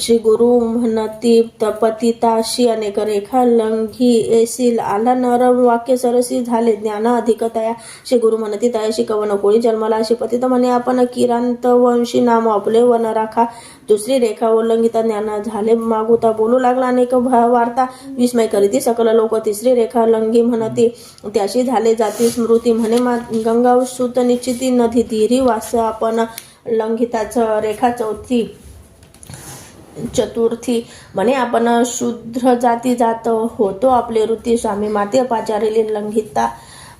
श्री गुरु म्हणती पतिताशी अनेक रेखा लंघी येशील आला नर वाक्य सरसी झाले ज्ञान अधिकतया श्री गुरु म्हणती तयाशी कवन कोळी जन्मला अशी पतित म्हणे आपण किरांत वंशी नाम आपले वन राखा दुसरी रेखा उल्लंघिता ज्ञान झाले मागुता बोलू लागला अनेक वार्ता विस्मय करीती सकल लोक तिसरी रेखा लंघी म्हणती त्याशी झाले जाती स्मृती म्हणे गंगा सुत निश्चिती नदी तीरी वास आपण लंघिताच रेखा चतुर्थी म्हणे आपण शूद्र जाती जात होतो आपले वृत्ती स्वामी माते पाचारेली लंघिता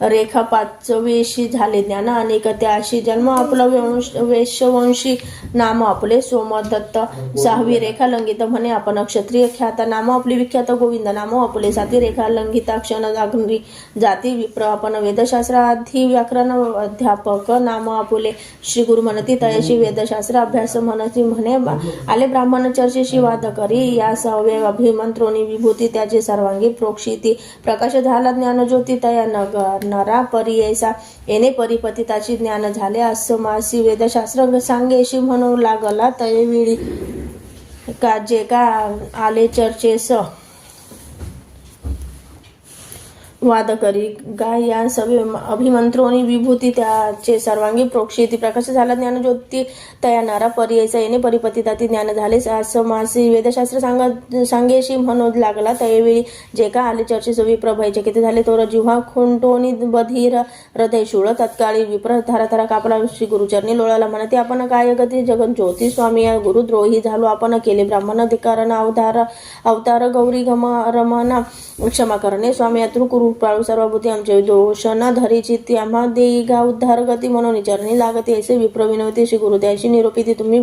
रेखा पाचवेशी झाले ज्ञान अनेक त्याशी जन्म आपला वैश्यवंशी नाम आपले सोमदत्त सहावी रेखा लंघित म्हणे आपण क्षत्रिय ख्यात नाम आपले विख्यात गोविंद नाम आपले सातवी रेखा लंघिता क्षण जागरी जाती विप्र आपण वेदशास्त्र आधी व्याकरण अध्यापक नाम आपले श्री गुरु म्हणती तयाशी वेदशास्त्र अभ्यास म्हणती म्हणे आले ब्राह्मण चर्चेशी वाद करी या सव्य अभिमंत्रोनी विभूती त्याची सर्वांगी प्रोक्षिती प्रकाश झाला ज्ञान ज्योती तया नगर नरा परियसा येणे परिपतिताची ज्ञान झाले असमासी वेदशास्त्र सांगेशी म्हणू लागला तैवेळी का जे का आले चर्चेस वाद करी गाय या सवे अभिमंत्रोनी विभूती त्याचे सर्वांगी प्रोक्षिती प्रकाश झाला ज्ञान ज्योती तया नारा पर्यायचा येणे परिपतिताती ज्ञान झाले असमासी वेदशास्त्र सांगेशी म्हणू लागला त्यावेळी जे का आले चर्चेस विप्र भयचे किती झाले तोर जिव्हा खुंटोनी बधीर हृदय शूळ तत्काळी विप्र धारा कापला श्री गुरुचरणी लोळाला म्हणते आपण काय गती जगन ज्योती स्वामी या गुरुद्रोही झालो आपण केले ब्राह्मण अधिकारण अवतार गौरी रमना क्षमा करणे स्वामी यातृ पाळू सर्वभूती आमचे दोष न धरीची आम्हा देई गा उद्धार गती म्हणून चरणी लागते ऐसे विप्र विनवते श्री गुरुदयाशी निरोपिती तुम्ही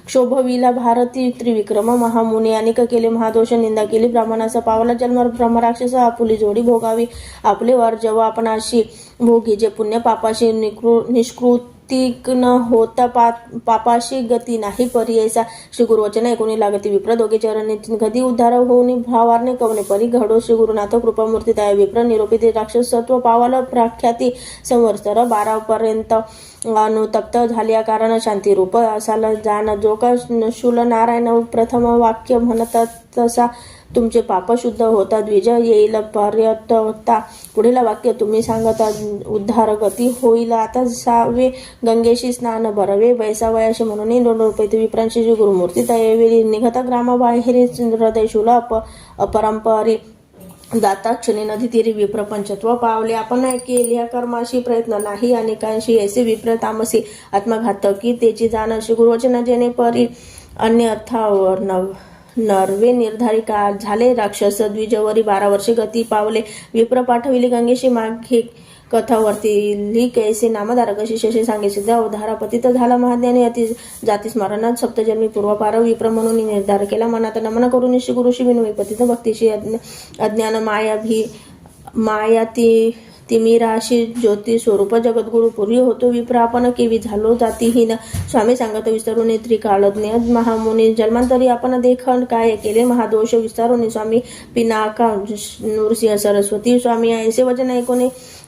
क्षोभविला भारती त्रिविक्रम महामुनी अनेक केले महादोष निंदा केली ब्राह्मणाचा पावला जन्म ब्रह्मराक्षस आपुली जोडी भोगावी आपले वर जेव्हा आपणाशी भोगी जे पुण्य पापाशी निष्कृत न होता पापाशी गती नाही पर्यायचा श्री गुरुवचन ऐकून लागती विप्र दोघे चरणी गदी उद्धार होऊन भावारणे कवने परी घडो श्री गुरुनाथ कृपामूर्ती त्या विप्र निरोपित राक्षस सत्व पावाला प्रख्याती संवत्सर 12 पर्यंत अनुतप्त झाल्या कारण शांती रूप असाला जाण जो का शूल नारायण प्रथम वाक्य म्हणतात तसा तुमचे पाप शुद्ध होता द्विज येईल पर्यंतता पुढील वाक्य तुम्ही सांगता उद्धार गती होईल आता सावे गंगेशी स्नान भरवे बैसावयाशी म्हणून 2 रुपये विप्रांशी गुरुमूर्ती त्यावेळी निघता ग्रामाबाहेर हृदय शूल अपरंपरी दाता क्षणी नदी तीरी विप्र पंचत्व पावले आपण केल्या कर्माशी प्रयत्न नाही अनेकांशी ऐसे विप्र तामसी आत्मघातकी त्याची जाण श्री गुरुवचन जेणे परी अन्य अर्थावर नर्वे निर्धारी काळ झाले राक्षस द्विजवरी 12 वर्षे गती पावले विप्र पाठविली गंगेशी मागे कथा वर्तिली कैसे नामधारक शिष्याशी सांगितले अवधारा पतित झाला महाज्ञानी अति जाती स्मरणात सप्तजन्मी पूर्वपार विप्र म्हणून निर्धार केला मनात नमन करून श्री गुरुशी विनवी पतित भक्तीशी अज्ञान माया तिमिराशी ज्योती स्वरूप जगद्गुरु पूर्वी होतो विप्र आपण केवी झालो जातीहीन स्वामी सांगत विसरून त्रिकाळज्ञ महामुनी जन्मांतरी आपण देखण काय केले महादोष विस्तारून स्वामी पिनाका नृसिंह सरस्वती स्वामी ऐसे वचन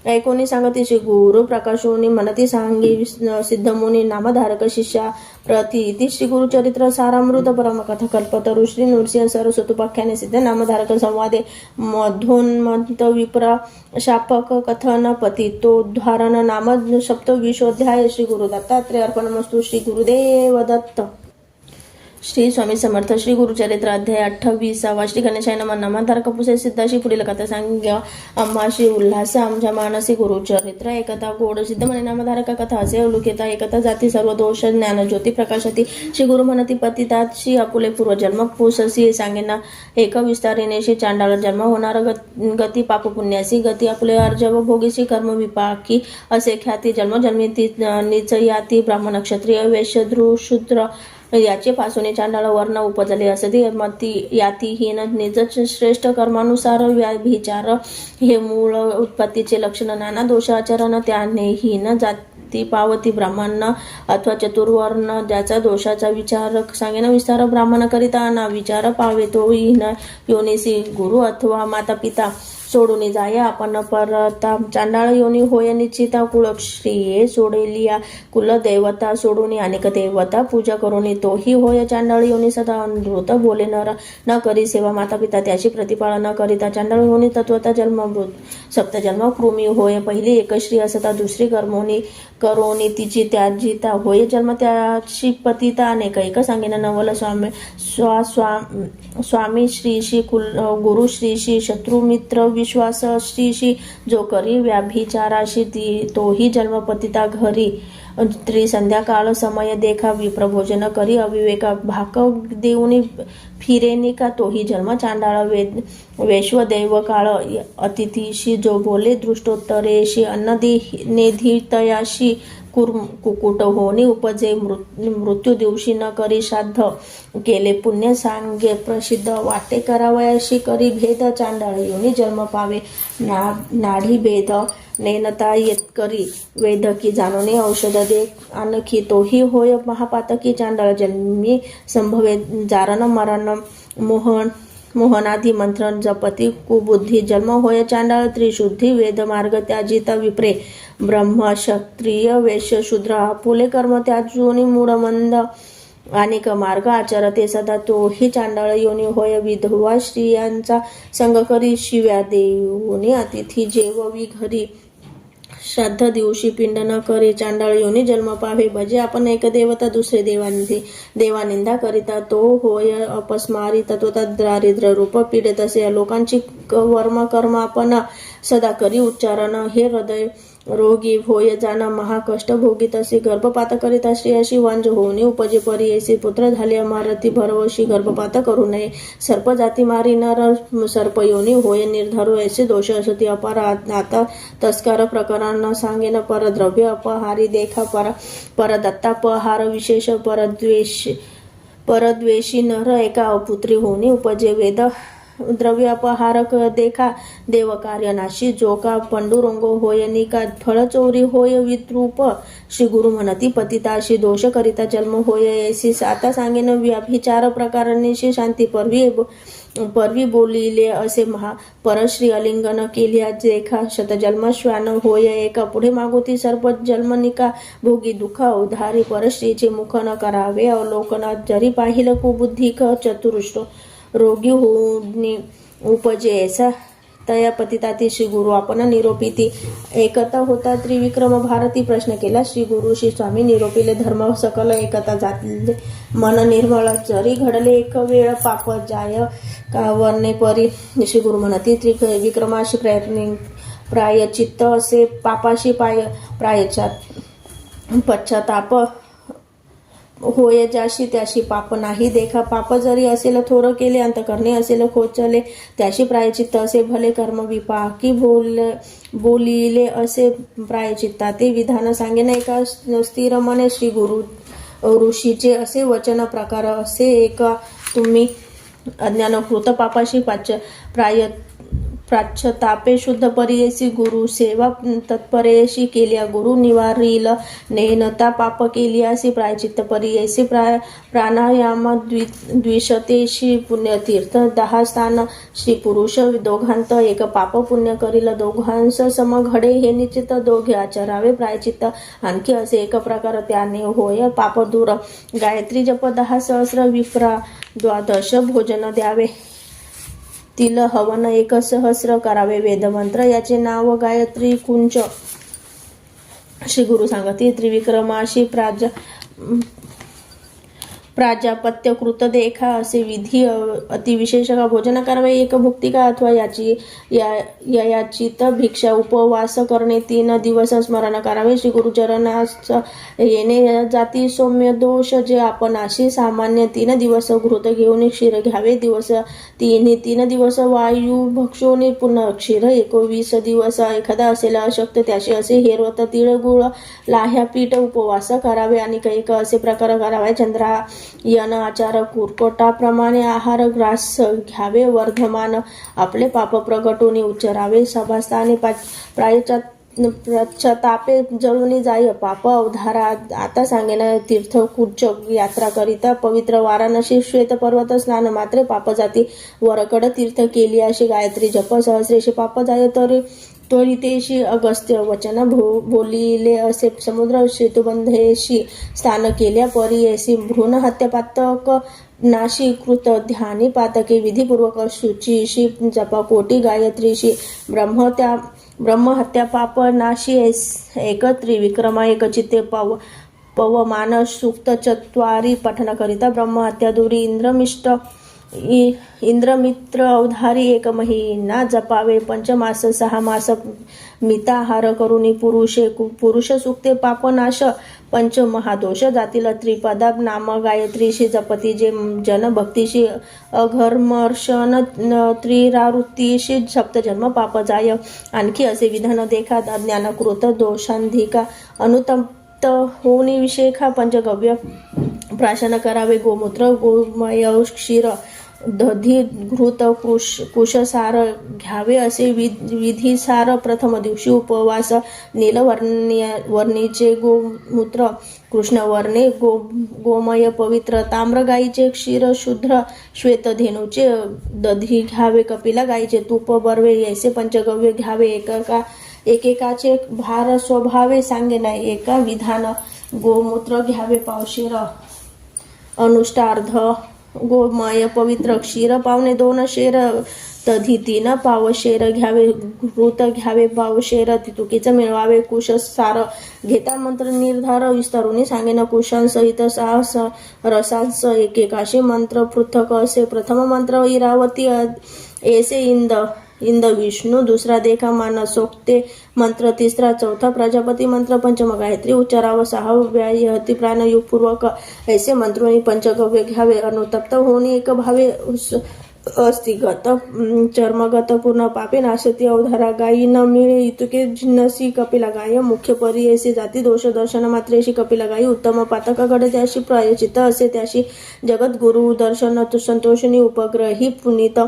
ऐकोनी सांगती श्री गुरु प्रकाशोनी मनती सांगी सिद्धमुनी नामधारक शिष्या प्रति श्री गुरुचरित्र सारामृत परमकथा कल्पतरु श्री नृसिंह सरस्वतोपाख्याने सिद्ध नामधारक संवादे मधोन्मंत विप्रा शापक कथन पतितोद्धारण नाम सप्तविशोध्याय श्री गुरु दत्तात्रेय अर्पणमस्तु श्री गुरुदेव दत्त श्री स्वामी समर्थ श्री गुरुचरित्र अध्याय 28 श्री गणेशाय नमः नामधारक पुसे सिद्धाशी पुढील कथा सांग्य अम्माशी उल्हास आमच्या मानसी गुरुचरित्र एकता गोड सिद्ध म्हणे नामधारक कथा असे अवलोकिता एकता जाती सर्व दोष ज्ञान ज्योती प्रकाशती श्री गुरु म्हणती पतितात श्री अपुले पूर्वजन्म पुससी सांगेना एक विस्तारिनेशी चांडाळ जन्म होणार गती पाप पुण्यासी गती आपले अर्जव भोगीशी कर्म विपाकी असे ख्याती जन्मजन्मी निचयाती ब्राह्मण क्षत्रिय वैश्य शूद्र याचे पासून चांडाळ वर्ण उपजले असते मती यातीहीन निज श्रेष्ठ कर्मानुसार व्याभिचार हे मूळ उत्पत्तीचे लक्षण नाना दोष आचरण त्यानेहीन जाती पावती ब्राह्मण अथवा चतुर्वर्ण ज्याचा दोषाचा विचार सांगेन विस्तार ब्राह्मण करिता ना विचार पावे तो हीन योनिसी गुरु अथवा माता पिता सोडून जाय आपण परता चांडाळ योनी होय निश्चिता कुलश्रिये सोडेलिया कुलदेवता सोडून अनेक देवता पूजा करून तोही होय चांडाळ योनी सदा अनृत बोले न करी सेवा माता पिता त्याची प्रतिपाळन करिता चांडाळ योनी तत्वता जन्ममृत सप्तजन्म कृमी होय पहिली एकश्री असता दुसरी करोनी तिची त्याजिता होय जन्म त्याची पतिता अनेक एक सांगेन नवल स्वामी श्रीशी गुरु श्रीशी शत्रुमित्र विश्वास श्रीशी जो करी व्याभिचाराशी तोही जन्मपतिता घरी त्रिसंध्याकाळ समय देखा विप्रभोजन करी अविवेका भाक देऊनी फिरेनी का तोही जन्म चांडाळ वैश्वदैव काळ अतिथीशी जो बोले दृष्टोत्तरेशी अन्ननेधितयाशी कुकुट होनी उपजे मृत्यू दिवशी न करी श्राद्ध केले पुण्य सांगे प्रसिद्ध वाटे करावयाशी करी भेद चांडाळ योनी जन्म पावे नाढी भेद नेनता येत करी वैद्यकी जाणूने औषध दे आणखी तोही होय महापातकी चांडाळ जन्मी संभवे जारण मरण मोहनादी मंत्र जपती कुबुद्धी जन्म होय चांडाळ त्रिशुद्धी वेद मार्ग त्याजिता विप्रे ब्रह्म क्षत्रिय वैश्य शूद्र आपुले कर्म त्याजूनी मूळ मंद अनेक मार्ग आचरते सदा तोही चांडाळ योनी होय विधवा स्त्रियांचा संग करी शिव्या देऊनी अतिथी जेववी घरी श्राद्ध दिवशी पिंड न करे चांडाळ योनी जन्म पावे भजे आपण एक देवता दुसरे देवानिंदा करिता तो होय अपस्मारी तत्वता दारिद्र्य रूप पीडित असे लोकांची वर्म कर्म आपण सदा करी उच्चारण हे हृदय रोगी होय जाना महाकष्ट भोगीत असे गर्भपात करिता स्त्रियाशी वांज होणे उपजे परी ऐसे पुत्र झाले अमारती भरवशी गर्भपात करू नये सर्प जाती मारी नर सर्पयोनी होय निर्धारू ऐसे दोष असती अपार आता तस्कार प्रकरण सांगेन परद्रव्य अपहारी देखा परदत्तापहार विशेष परद्वेषी नर एका अपुत्री होणे उपजे वेद द्रव्य अपहारक देखा देव कार्य नाशी जोका पंडुरंग होय निका फळ चोरी होय विद्रूप श्री गुरु म्हणती पतिताशी दोष करिता जन्म होय ऐसी आता सांगेन व्याभिचार प्रकारांशी शांती परवी बोलिले असे परश्री अलिंगन केल्या देखा शतजन्म श्वान होय एका पुढे मागोती सर्प जन्मनिका भोगी दुःख उधारी परश्रीचे मुख न करावे अवलोकनात जरी पाहिलं कुबुद्धिक चतुरुष्ट रोगी होऊन उपजे ऐसा तया पतिताती श्री गुरु आपण निरोपिती एकता होता त्रिविक्रम भारती प्रश्न केला श्री गुरु श्री स्वामी निरोपिले धर्म सकल एकता जातले मन निर्मळ जरी घडले एक वेळ पाप जाय का वर्णे परी श्री गुरु म्हणती त्रिविक्रमाशी प्रायचित्त असे पापाशी पश्चाताप होय ज्याशी त्याशी पाप नाही देखा. पाप जरी असेल थोर केले, अंतकरणे असेल खोचले, त्याशी प्रायचित्त असे भले कर्म विपाकी बोलिले असे प्रायचित्ता. ते विधान सांगेन एका स्थिर मने श्री गुरु ऋषीचे असे वचन प्रकार असे एका. तुम्ही अज्ञानकृत पापाशी प्राच्यतापे शुद्ध परियेसी गुरु सेवा तत्परेशी केल्या. गुरु निवारील नेनता पाप केल्यासी प्रायचित्त परियेसी. प्राणायाम द्विशतेशी पुण्यतीर्थ 10 स्थान श्री पुरुष दोघांत एक. पाप पुण्य करील दोघांस सम घडे हे निश्चित दोघे आचरावे प्रायचित्त. आणखी असे एक प्रकार त्याने होय पाप दूर. गायत्री जप 10 सहस्र विप्रा 12 भोजन द्यावे. तिल हवन 1 सहस्र करावे. वेदमंत्र याचे नाव गायत्री कुंच. श्री गुरु सांगती त्रिविक्रमाशी प्राजापत्य कृत देखा असे विधी अतिविशेष का. भोजन करावे 1 भुक्तिका अथवा याचित भिक्षा. उपवास करणे 3 दिवस. स्मरण करावे श्री गुरुचरणास येणे जाती सौम्य दोष जे आपण अशी सामान्य. 3 दिवस घृत घेऊन क्षीर घ्यावे. दिवस 3 दिवस वायू भक्षोनी पुन्हा क्षीर. 21 दिवस एखादा असेल अशक्त त्याशी असे हेरवत तीळ गुळ लाह्या पीठ उपवास करावे. आणि एक असे प्रकार करावे. चंद्रायन आचार कुरकोटाप्रमाणे आहार ग्रास घ्यावे. वर्धमान आपले पाप प्रगटून उच्चरावे. सभास्थानी प्रायश्चित्तापे जळून जाय पाप अवधारा. आता सांगेन तीर्थ कुच यात्रा करिता पवित्र वाराणसी श्वेत पर्वत स्नान मात्रे पाप जाती. वरकड तीर्थ केली अशी गायत्री जप सहस्रेशी पाप जाय. त्वरितेशी अगस्त्य वचन बोलिले असे. समुद्र सेतुबंधेशी स्नान केल्या परियेसी. भ्रूण हत्यापातक नाशी कृत ध्यानी पातके. विधिपूर्वक शुचीशी जप कोटी गायत्रीशी. ब्रह्महत्या पाप नाशी 1 त्रिविक्रमा 1 चित्ते पवमान सूक्त 4 पठन करिता. ब्रह्महत्या दुरी इंद्रमित्र अवधारी 1 महिना जपावे. 5 मास 6 मास मिताहार करुणी पुरुष सुक्ते पापनाश. 5 महादोष जातील. त्रिपदा नाम गायत्रीशी जपती जे जन भक्तीशी. अघर्मर्षण त्रिरावृत्तीशी सप्तजन्म पाप जाय. आणखी असे विधान देखा. अज्ञानकृत दोषांधिका अनुतप्त होनी विषेखा. पंचगव्य प्राशन करावे. गोमूत्र गोमय क्षीर दधी घृत कुशसार घ्यावे असे विधिसार. प्रथम दिवशी उपवास. नीलवर्णीचे गोमूत्र कृष्णवर्णे गोमय पवित्र. ताम्र गायीचे क्षीर शुद्र. श्वेत धेनूचे दधी घ्यावे. कपिला गायीचे तूप बर्वे ऐसे पंचगव्य घ्यावे. एकेकाचे भार स्वभावे सांगेन एका विधान. गोमूत्र घ्यावे पावशेर. अनुष्टार्ध गोमय पवित्र क्षीर पावणे 2 शेर. तधी 3 पावशेर घ्यावे. घृत घ्यावे पावशेर. तितुकीचं मिळवावे. कुशसार घेता मंत्र निर्धार विस्तारुनी सांगेन. कुशांसहित 6 रसांस एकेकाशी मंत्र पृथक असे. प्रथम मंत्र इरावती ऐसे इंद विष्णू. दुसरा देखा मानसोक्ते मंत्र. तिसरा चौथा प्रजापती मंत्र. 5 गायत्री उच्चाराव. 6 व्याहती प्राणयुगपूर्वक ऐसे मंत्रोनी पंचगव्य घ्यावे. अनुतप्त होणे 1 भावे. अस्थिगत चर्मगत पूर्ण पापे नाशती. अवधारा गायी न मिळे इतुके जिन्नसी. कपिला गाय मुख्य परियेसी जाती. दोष दर्शन मात्रेशी कपिला गायी. उत्तम पातक घड त्याशी प्रायचित्त असे. त्याशी जगत गुरु दर्शन संतोषणी. उपग्रही पुनीत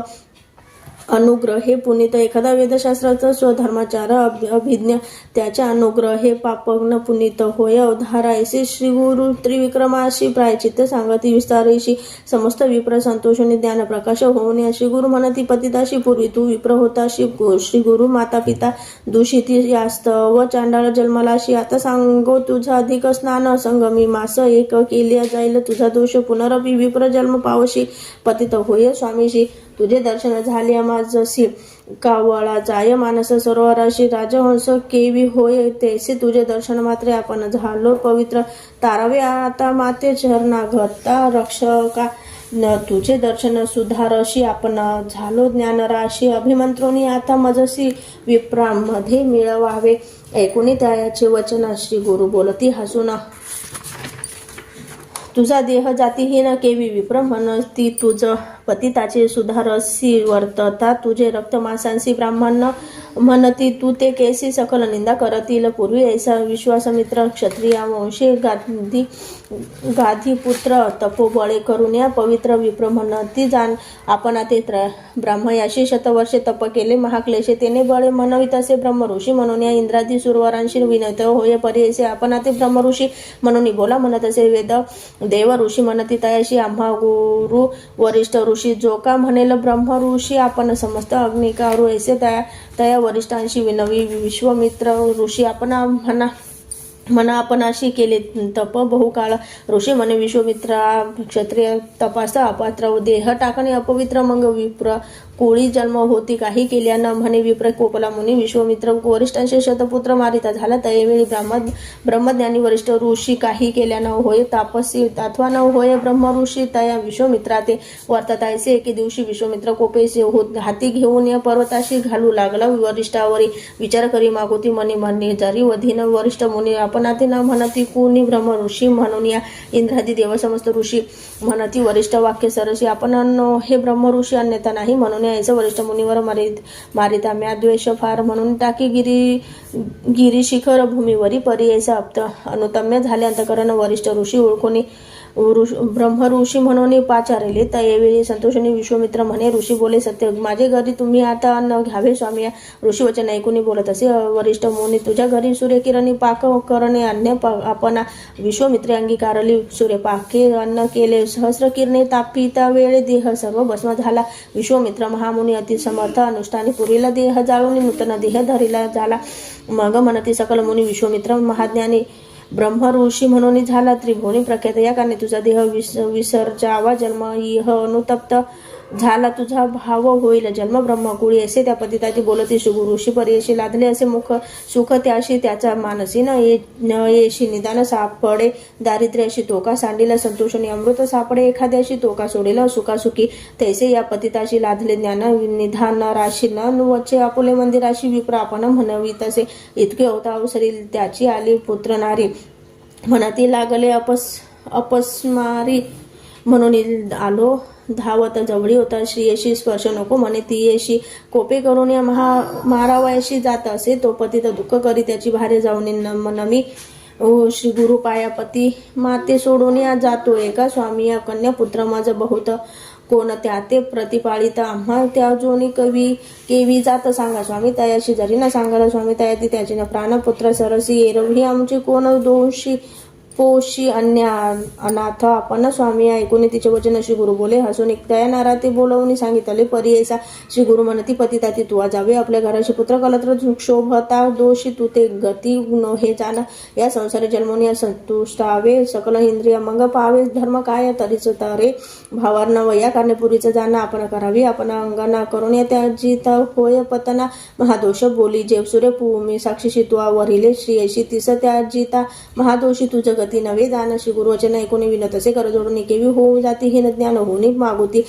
अनुग्रहे पुनीत. एखादा वेदशास्त्राचा स्वधर्माचार अभिज्ञ त्याच्या अनुग्रहे पापग्न पुनीत होय. अवधारा ऐसे श्री गुरु त्रिविक्रमाशी प्रायचित्त सांगती विस्तारेशी. समस्त विप्र संतोषणी ज्ञान प्रकाश होणे. श्री गुरु म्हणती पतिताशी. पूर्वी तू विप्र होताशी. श्री गुरु माता पिता दूषिती यास्तव चांडाळ जन्मलाशी. आता सांगो तुझा अधिक स्नान. संगमी मास 1 केल्या जाईल तुझा दोष. पुनरपि विप्र जन्म पावशी. पतित होय स्वामीशी. तुझे दर्शन झाले माझसी. कावळा जाय मानस सरोवराशी. राजहंस केवी होय तैसे तुझे दर्शन मात्रे आपण झालो पवित्र. तारावे आता माते चरणागता रक्षका. तुझे दर्शन सुधारशी आपण झालो ज्ञानराशी. अभिमंत्रोनी आता मजसी विप्रांमध्ये मिळवावे. ऐकुनी त्याचे वचन श्री गुरु बोलती हसून. तुझा देह जातीहीन केवी विप्र म्हणती तुझ पतिताचे सुधारसी वर्तता तुझे रक्त मांसांसी ब्राह्मण म्हणती तू ते केसी सकल निंदा करतील पूर्वी ऐसा विश्वासमित्र क्षत्रिया वंशी गाधी पुत्र तपोबळे करून या पवित्र विप्र म्हणती जाण आपण ते ब्रह्मयाशी शतवर्षे तप केले महाक्लेशे तेने बळे म्हणवी तसे ब्रह्म ऋषी म्हणून या इंद्रादी सुरवरांशी विनत होय परियसे आपण ते ब्रह्म ऋषी म्हणून बोला म्हणत असे वेद देव ऋषी म्हणती तयाशी आम्हा गुरु वरिष्ठ ऋषी जो का म्हणेल ब्रह्म ऋषी आपण समस्त अग्निकारू ऐसे तया वरिष्ठांशी विनवी विश्वमित्र ऋषी आपण म्हणा आपण अशी केले तप बहुकाळ ऋषी म्हणे विश्वमित्रा क्षत्रिय तपासा अपात्र देह टाकणे अपवित्र मग विप्र कोळी जन्म होती काही केल्यानं म्हणे विप्र कोपला मुनी विश्वमित्र वरिष्ठांशी शतपुत्र मारिता झाला त्यावेळी ब्रह्मज्ञानी वरिष्ठ ऋषी काही केल्यानं होय तापसी अथवा न होय ब्रह्म ऋषी तया विश्वमित्रा ते वर्ततायसे एके दिवशी विश्वमित्र कोपेशी हाती घेऊन या पर्वताशी घालू लागला वरिष्ठावरी विचार करी मागोती म्हणे जरी वधीन वरिष्ठ मुनी आपण आते न म्हणती कुणी ब्रह्म ऋषी म्हणून या इंद्रादी देव समस्त ऋषी म्हणती वरिष्ठ वाक्य सरसी आपण हे ब्रह्म ऋषी अन्यथा नाही म्हणून यायचं वरिष्ठ मुनीवर मारिता म्या द्वेष फार म्हणून टाकी गिरी शिखर भूमीवरी परी यायचा अप्त अनुतम्य झाले अंतकरण वरिष्ठ ऋषी ओळखून ब्रह्म ऋषी म्हणून पाचारले त्यावेळी संतोषाने विश्वमित्र म्हणे ऋषी बोले सत्य माझे घरी तुम्ही आता अन्न घ्यावे स्वामी ऋषी वचन ऐकून बोलत असे वरिष्ठ मुनी तुझ्या घरी सूर्यकिरणी पाक करणे अन्य आपण विश्वमित्रे अंगीकारली सूर्य पाके अन्न केले सहस्र किरणे तापिता वेळे देह सर्व भस्म झाला विश्वमित्र महामुनी अति समर्थ अनुष्ठानी पुरीला देह जाळून नूतन देह धरिला झाला मग म्हणती सकल मुनी विश्वमित्र महाज्ञानी ब्रह्म ऋषी म्हणून झाला त्रिभुवनी प्रख्यात या कारणे तुझा देह विसर्जावा जन्म इह अनुतप्त झाला तुझा भाव होईल जन्म ब्रह्मकुळी असे त्या पतिताची बोलती ऋषी परियशी लादले असे मुख सुख त्याशी त्याचा मानसी न येशी निदान सापडे दारिद्र्याशी तोका सांडीला संतोषणी अमृत सापडे एखाद्याशी तोका सोडेल सुखासुखी तैसे या पतिताशी लादले ज्ञान निधान राशी न वचे आपुले मंदिराशी विप्र आपण म्हणवी तसे इतके होता अवसरी त्याची आली पुत्र नारी म्हणती लागले अपस्मारी म्हणून आलो धावत जवळी होता श्रीयशी स्पर्श नको म्हणे ती येशी कोपे करून या मारावयाशी जात असे तो पतित दुःख करी त्याची भारे जाऊन नमी श्री गुरु पायापती माते सोडून या जातो एका स्वामी या कन्या पुत्र माझं बहुत कोण त्या ते प्रतिपाळित आम्हा त्या जोनी केवी जात सांगा स्वामी तयाशी जरी ना सांगायला स्वामी तया ती त्याची ना प्राणपुत्र सरसी एरवी आमची कोण दोषी पोशी अन्य अनाथ आपण स्वामी ऐकून तिचे वचन श्री गुरु बोले हसून दया नाराती बोलवून सांगितले परियसा श्री गुरु म्हणती पतिताती तुवा जावे आपल्या घराशी पुत्र कलत्र शोभता दोषी तू ते गती न हे जाण या संसारी जन्मोनी संतुष्टावे सकल इंद्रिय मग पावे धर्म काय तरीच तारे भावार्न वया कारणे पुरीचं जाणं आपण करावी आपण अंगना करून या त्या जित होय पतना महादोष बोली जेव सूर्य भूमी साक्षीशी तुवा वरिले श्रीयशी तिस त्या जिता महादोषी तुझं गती नवे जाण श्री गुरुवचन ऐकून विनत असे कर जोडून केवी होऊ जाती हे ज्ञान होऊन मागोती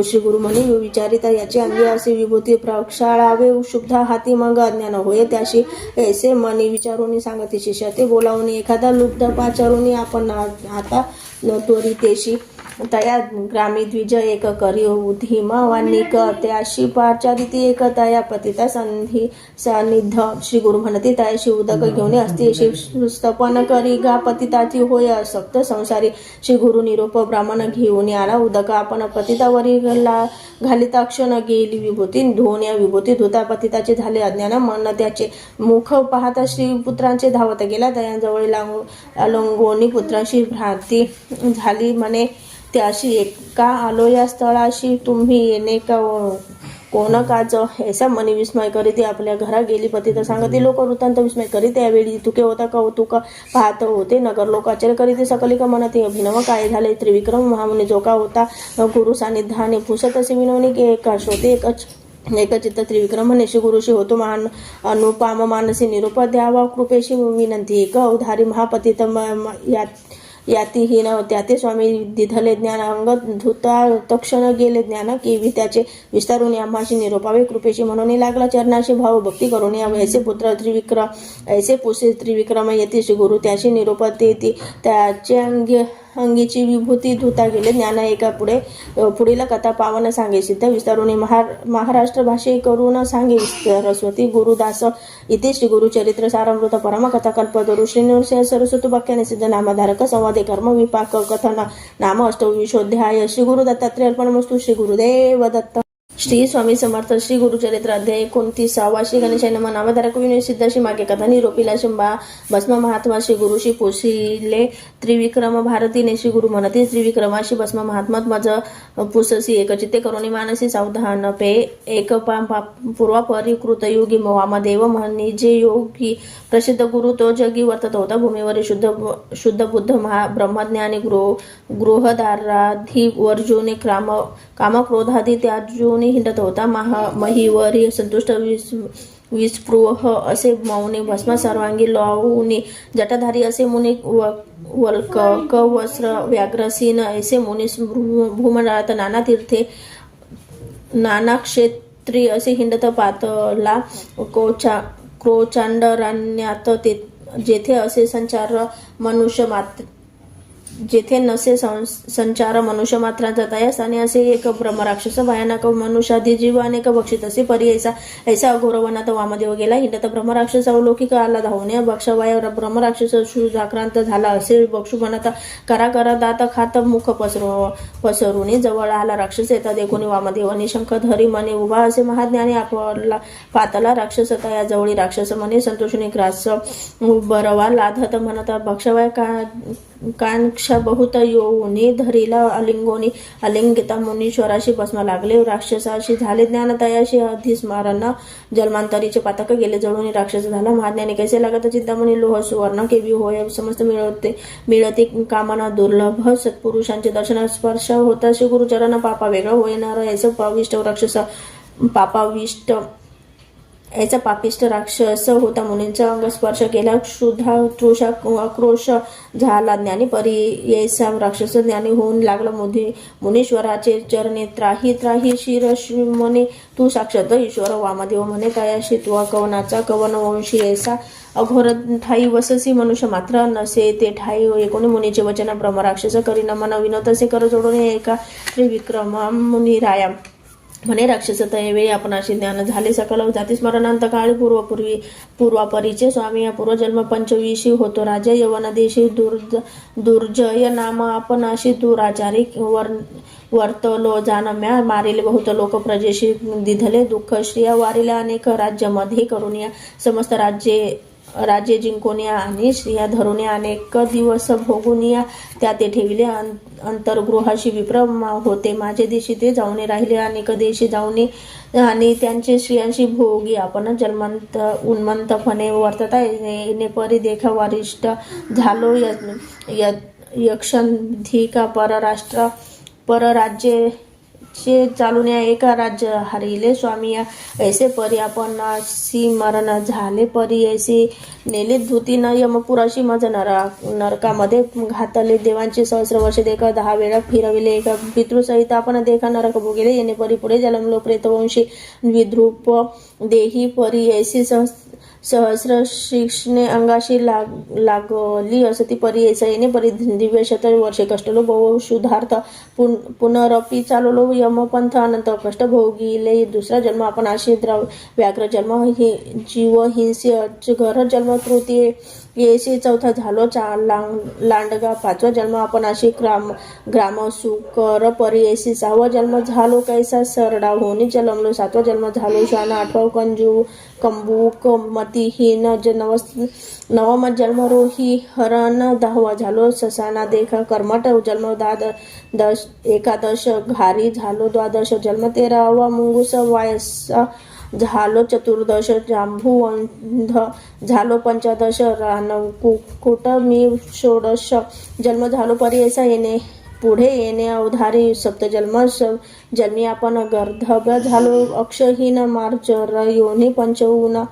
श्री गुरु म्हणे विचारिता याची अंगी असे विभूती प्रक्षाळावे शुद्ध हाती मग अज्ञान होय त्याशी ऐसे मनी विचारून सांगती शिष्य ते बोलावून एखादा लुब्ध पाचारून आपण आता त्वरितेशी तया ग्रामी द्विज एक करी धीमवानिक त्याशी पाचारिती एक तया पतिता सानिध्य श्री गुरु म्हणते तयाशी उदक घेऊन असते स्तपन करी गा पतिताची होय असक्त संसारी श्री गुरु निरोप ब्राह्मण घेऊन आला उदक आपण पतितावरी घालिता क्षण गेली विभूती धुवून या विभूती धुता पतिताचे झाले अज्ञान मन त्याचे मुख पाहता श्री पुत्रांचे धावत गेला तयांजवळ लंगोनी पुत्रांशी भ्रांती झाली म्हणे त्याशी एका आलो या स्थळाशी तुम्ही येणे का कोण काच ऐसा मनी विस्मय करीत आपल्या घरा गेली पतित सांगती लोक वृत्तांत विस्मय करीत त्यावेळी तुके होता कौतुक पाहत होते नगर लोक आश्चर्य करीत सकलिक म्हणते अभिनव काय झाले त्रिविक्रम महामुनी जो का होता गुरु सानिध्याने पुसत असे विनवणी एकाश होते एकचित्त त्रिविक्रम म्हणे श्री गुरुशी होतो महान अनुपाम मानसी निरूप द्यावा कृपेशी विनंती एक उधारी महापतित यातीहीन त्याते स्वामी दिधले ज्ञान अंग धुता तक्षण गेले ज्ञान केवी त्याचे विस्तारून आम्हाशी निरोपावे कृपेशी म्हणून लागला चरणाशी भाव भक्ती करून या ऐसे पुत्र त्रिविक्रम ऐसे पुसे त्रिविक्रम येते श्री गुरु त्याशी निरोप ते त्याचे अंगीची विभूती धुता गेले ज्ञान एका पुढील कथा पावन सांगे सिद्ध विस्तारुनी महाराष्ट्र भाषे करून सांगे सरस्वती गुरुदास इथे श्री गुरुचरित्र सारामृत परमकथा कल्पतरू श्रीनिवास सरस्वती वाक्याने सिद्ध नामधारक संवादे कर्म विपाक कथन नाम अष्टविशोध्याय श्री गुरु दत्तात्रय अर्पणमस्तु श्री गुरुदेव दत्त श्री स्वामी समर्थ श्री गुरुचरित्र अध्याय 29 श्री गणेशाय नमः नामधारक विनय सिद्धाशी मागे कथा निरोपीला शंभा भस्म महात्मा श्री गुरुशी पोसिले त्रिविक्रम भारतीने श्री गुरु म्हणती त्रिविक्रमाशी भस्म महात्मात मज पुससी एकचित्ते करुणी मानसी सावधान पे एक पूर्वापरी कृतयुगी वामदेव म्हणी जे योगी प्रसिद्ध गुरु तो जगी वर्तत होता भूमीवर शुद्ध बुद्ध ब्रह्मज्ञानी गृहदाराधी वर्जुने कामक्रोधादी त्याजुनी हिंडत होता महीवरी संतुष्ट विस्पृह असे मौनी भस्म सर्वांगी लावूनी जटाधारी असे मुनी वल्क वस्त्र व्याघ्रसीन ऐसे मुनी भूमंडळात नाना तीर्थे नाना क्षेत्री असे हिंडत पातला क्रोचांडराण्यात जेथे असे जेथे नसे संचार मनुष्य मात्रांचा तयास आणि असे एक ब्रह्मराक्षस भयानक मनुष्यादी जीव अनेक भक्षित असे परी ऐसा अघोर वनात वामदेव गेला हिंडत ब्रह्मराक्षस अवलौकिक आला धावणे भक्षवाया ब्रह्मराक्षस सुजाक्रांत झाला असे बक्षू म्हणत करा दात खात मुख पसरुनी जवळ आला राक्षस येता देखून वामदेव निशंक धरी मने उभा असे महाज्ञानी आपला पातला राक्षस तया जवळी राक्षस मने संतोषणी ग्रास बरवा लाधत म्हणत भक्षवाया कांक्षा बहुत योनी धरीला अलिंगिता मुनीश्वराशी भस्म लागले राक्षसाशी झाले ज्ञानतयाशी अधिस्मरण जन्मांतरीचे पातक गेले जळून राक्षस झाला महाज्ञानी कैसे लागत चिंतामणी लोह सुवर्ण केवी होय समस्त मिळते कामना दुर्लभ सत्पुरुषांचे दर्शन स्पर्श होता श्री गुरुचरण पापा वेगळं होणार याचं पाविष्ट राक्षस पापाविष्ट याचा पापिष्ट राक्षस होता मुनींचा अंग स्पर्श केला क्षुधा तृषा आक्रोश झाला ज्ञानी परी याचा राक्षस ज्ञानी होऊन लागला मुनीश्वराचे चरणे त्राही शिरशिमने तू साक्षात ईश्वर वामदेव म्हणे तयाशी तू कवनाचा कवन वंशी ऐसा अघोर ठाई वससी मनुष्य मात्र नसे ते ठाई एकोणी मुनीचे वचन ब्रह्मराक्षस करी नमन विनोद असे कर जोडून एका त्रिविक्रम मुनिराया म्हणे राक्षस तयवेळी आपणाशी ज्ञान झाले सकल जाती स्मरणांत काळी पूर्वापरीचे स्वामी या पूर्वजन्म 25 होतो राजा यवन देशी दुर्जय नाम आपणाशी दुराचारी वर्तलो जानम्या मारिले बहुत लोक प्रजेशी दिधले दुःख श्रिया वारिले अनेक राज्यामध्ये करून समस्त राज्ये जिंकूनिया आणि स्त्रिया धरूनिया अनेक दिवस भोगूनिया त्या ते ठेविले अंतर्गृहाशी विप्र होते माझे देशी ते जाऊने राहिले अनेक देशी जाऊने आणि त्यांचे स्त्रियांशी भोगी आपण जन्मंत उन्मंतपणे वर्तता येणे परी देखा वरिष्ठ झालो यक्षंधिका परराज्ये चालून एका राज्य हरिले स्वामी ऐसे परी आपण मरण झाले परी ऐसे नेले धुती न यमपुराशी मज नरकामध्ये घातले देवांचे सहस्र वर्ष देखा 10 वेळा फिरविले एका पितृसहित आपण देखा नरक भोगले येणे परी पुढे जन्मलो प्रेतवंशी विद्रूप देही परी ऐसी सहस्र शिक्षणे अंगाशी लागली असती परी ऐसा येणे परी दिव्य शत वर्षे कष्टलो बहु शुद्धार्थ पुनरपी चाललो यमपंथ अनंत कष्ट भोगिले दुसरा जन्म आपण आशी व्याघ्र जन्म जीव हिंसी अजगर जन्म तृतीय येशी चौथा झालो लांडगा पाचवा जन्म आपण अशी ग्राम सुकर परी येशी 6वा जन्म झालो कैसा सरडा होनी जन्मलो 7वा जन्म झालो श्वान 8वा कंबूक मतिहीन नवम जन्म रोही हरण 10वा झालो ससाना देखा कर्मठ जन्म 11 घारी झालो 12 जन्म 13वा मुंगूस वायसा झालो 14 जांभूवंध झालो 15 रानकुकुट मी 16 जन्म झालो परी ऐसा येणे पुढे येणे अवधारी सप्तजन्म जन्मी आपण गर्धभ झालो अक्षहीन मार्जर योनी 55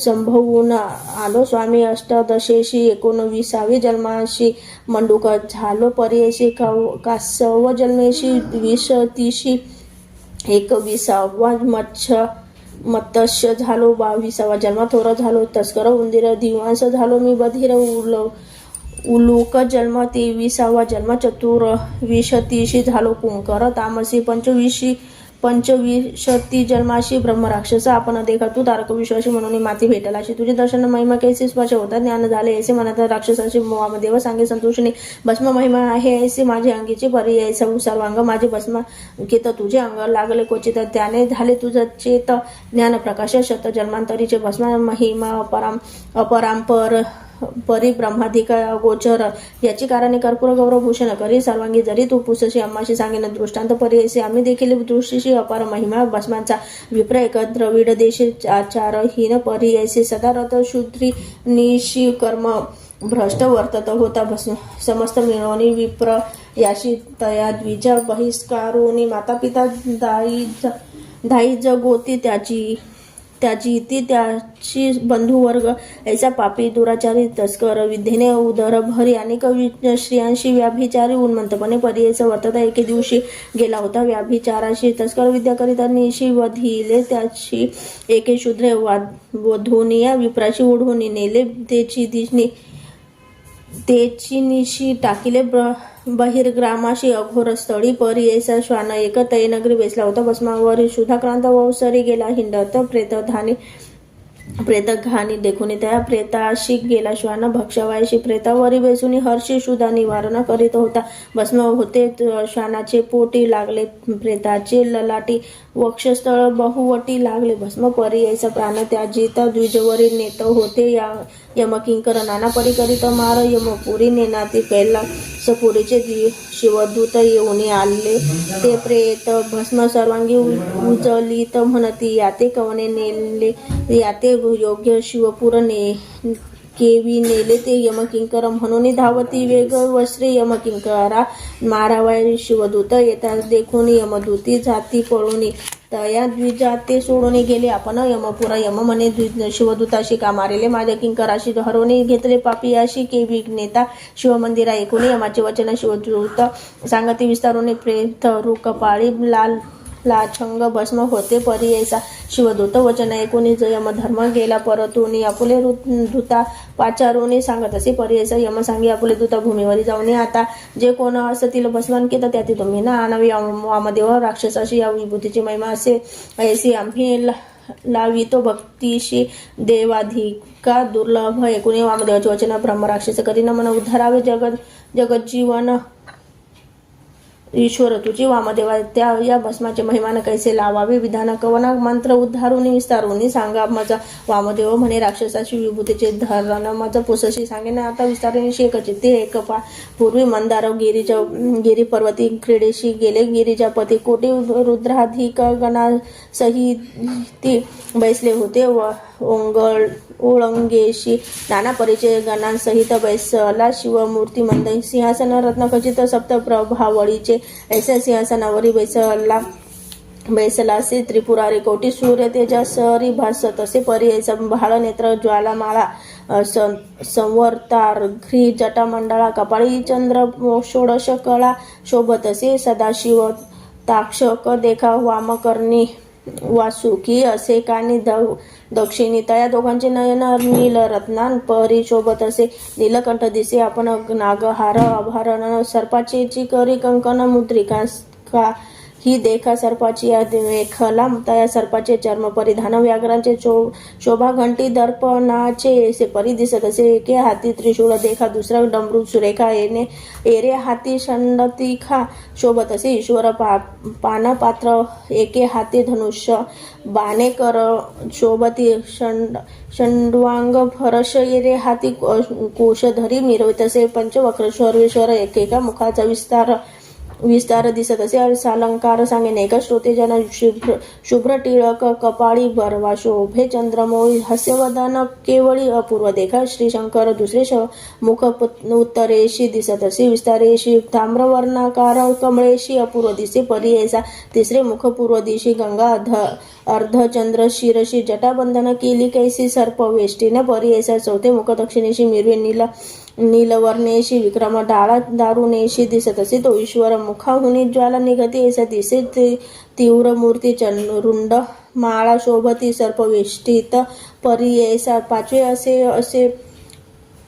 संभवून आलो स्वामी 18शी 19वी जन्माशी मंडूक झालो परीशी कासव जन्मेशी 20 21वा मत्स्य झालो 22वा जन्म थोर झालो तस्कर उंदीर दिवांस झालो मी बधीर उलूक जन्म 23वा जन्म चतुर्विशतीशी झालो कुंकर तामसी पंचविशती जन्माशी ब्रह्मराक्षस आपण देखा तू तारक विश्वासी म्हणून माती भेटलाशी तुझे दर्शन महिमा कैसे स्पर्श होता ज्ञान झाले ऐसे म्हणत राक्षसाशी वामदेव सांगे संतोषिनी भस्म महिमा आहे ऐसे माझे अंगीचे पर्याय सर्वांग माझे भस्म केत तुझे अंग लागले क्वचित त्याने झाले तुझं चेत ज्ञान प्रकाश शत जन्मांतरीचे भस्म महिमा अपरांपर परिब्रह्माधिका गोचर याची कारणे कर्पूर गौरव भूषण करी सर्वांगी जरी तू पुसशी अम्माशी सांगेन दृष्टांत परियसी आम्ही देखील दृष्टीशी अपार महिमा भस्मांचा विप्र एक द्रविड देश आचारहीन परियसी सदा रथ शूद्री निशी कर्म भ्रष्ट वर्तत होता भस्म समस्त मिळवणी विप्र याशी तया द्विज बहिष्कारोनी माता पिता दाई जगोती त्याची ती त्याची बंधुवर्ग ऐसा पापी दुराचारी तस्कर विद्येने उदर भरी अनेक स्त्रियांशी व्याभिचारी उन्मंतपणे पर्यायच वर्तता एके दिवशी गेला होता व्याभिचाराशी तस्कर विद्या करिता निशी वधिले त्याची एके शूद्रे वधूनिया विप्राशी ओढून नेले तेची निशी टाकिले बहिर्ग्रामाशी अघोर स्थळी परियेसा श्वान एक तयनगरी बेसला होता भस्मावर सुधाक्रांत वंसरी गेला हिंडत प्रेत घाणी देखून त्या प्रेताशी गेला श्वान भक्षवायशी प्रेतावरी बेसून हर्षी शुद्धा निवारण करीत होता भस्म होते श्वानाचे पोटी लागले प्रेताचे ललाटी वक्षस्थळ बहुवटी लागले भस्म परियेसा प्राण त्याजित द्विजवरी नेत होते यमकिंकर नाना परी करीत मार यमपुरी नेनाती कैलासपुरीचे शिवदूत येऊन आले ते प्रेत भस्म सर्वांगी उजलीत म्हणती याते कवने नेले याते योग्य शिवपुर केवी नेले ते यमकिंकर म्हणून धावती वेग वस्त्रे यमकिंकरा मारावाय शिवदूत येतात देखून यमदूती जाती पळून तया द्विजाते सोडून गेले आपण यमपुरा यम म्हणे शिवदूताशी का मारेले माझ्या किंकराशी हरवणे घेतले पापी अशी केवी नेता शिवमंदिरा ऐकून यमाचे वचन शिवदूत सांगती विस्तारून प्रेत कपाळी लाछंग भस्म होते परियेसा शिवदूत वचन ऐकून यम धर्म गेला परतून आपुले धुता पाचारून सांगत असे परियेसा यम सांगी आपुले धुता भूमीवर जाऊन आता जे कोण असतील भस्मान केत त्याती तुम्ही ना आणावी वामदेव राक्षसाशी या विभूतीची महिमा असे ऐसी आम्ही लावितो भक्तीशी देवाधिका दुर्लभ ऐकून वामदेवाचे वचन ब्रह्मराक्षस करीन मन उद्धारावे जगज्जीवन ईश्वर तुझी वामदेवा त्या या भस्माचे महिमान कैसे लावावे विधान कवना मंत्र उद्धारून विस्तारून सांगा माझा वामदेव म्हणे राक्षसाची विभूतीचे धरण माझं पुसशी सांगेन आता विस्तारून शेकचे ते एक पूर्वी मंदार गिरी पर्वती क्रीडेशी गेले गिरिजापती कोटी रुद्राधिक गणासहिती बैसले होते ओळंगेशी नाना परिचय गणांसहित बैसला शिवमूर्ती मंद सिंहासन रत्नखचित सप्त प्रभावळीचे ऐसा सिंहासनावरी बैसला से त्रिपुरारी कोटी सूर्य तेजासरी भास तसे परियेचा भाळ नेत्र ज्वालामाळा संवर्तार घ्री जटामंडळा कपाळी चंद्र षोडश कळा शोभत असे सदाशिव ताक्षक देखा वामकर्णी वासुकी असे कानी दक्षिणी तया दोघांचे नयन नील रत्नान परी शोभत असे नीलकंठ दिसे आपण नागहार आभरण सर्पाचे चिकरी कंकण मुद्रिका ही देखा सर्पाची मेखला तया सर्पाचे चर्म परिधान व्याघ्रांचे शोभा घंटी दर्पणाचे ऐसे परी दिसत असे एके हाती त्रिशूळ देखा दुसरा डमरू सुरेखा एरे हाती षंडतिखा शोभत असे ईश्वर पानपात्र एके हाती धनुष्य बाणे कर शोभती षंडवांग फरश एरे हाती कोशधरी मिरवित असे पंचवक्र सर्वेश्वर एकेका मुखाचा विस्तार दिसत असे सालंकार सांगेन एका श्रोतेजन शुभ्र टिळक कपाळी बरवा शोभे चंद्रमौळी हास्यवदन केवळी अपूर्व देखा श्रीशंकर दुसरे मुख उत्तरेशी दिसत असे विस्तारेशी ताम्रवर्णाकार कमळेशी अपूर्व दिसे परियेसा तिसरे मुख पूर्व दिशी गंगा अर्धचंद्र शिरशी जटाबंधन केली कैसी सर्पवेष्टीने परियेसा चौथे मुख दक्षिणेशी मिरवे नीलवर्णेशी विक्रम डाळा दारुणेशी दिसत असे तो ईश्वर मुखाहुनी ज्वाला निघते ऐसा दिसे तीव्र मूर्ती रुंड माळा शोभती सर्पवेष्टीत परियेसा पाचवे असे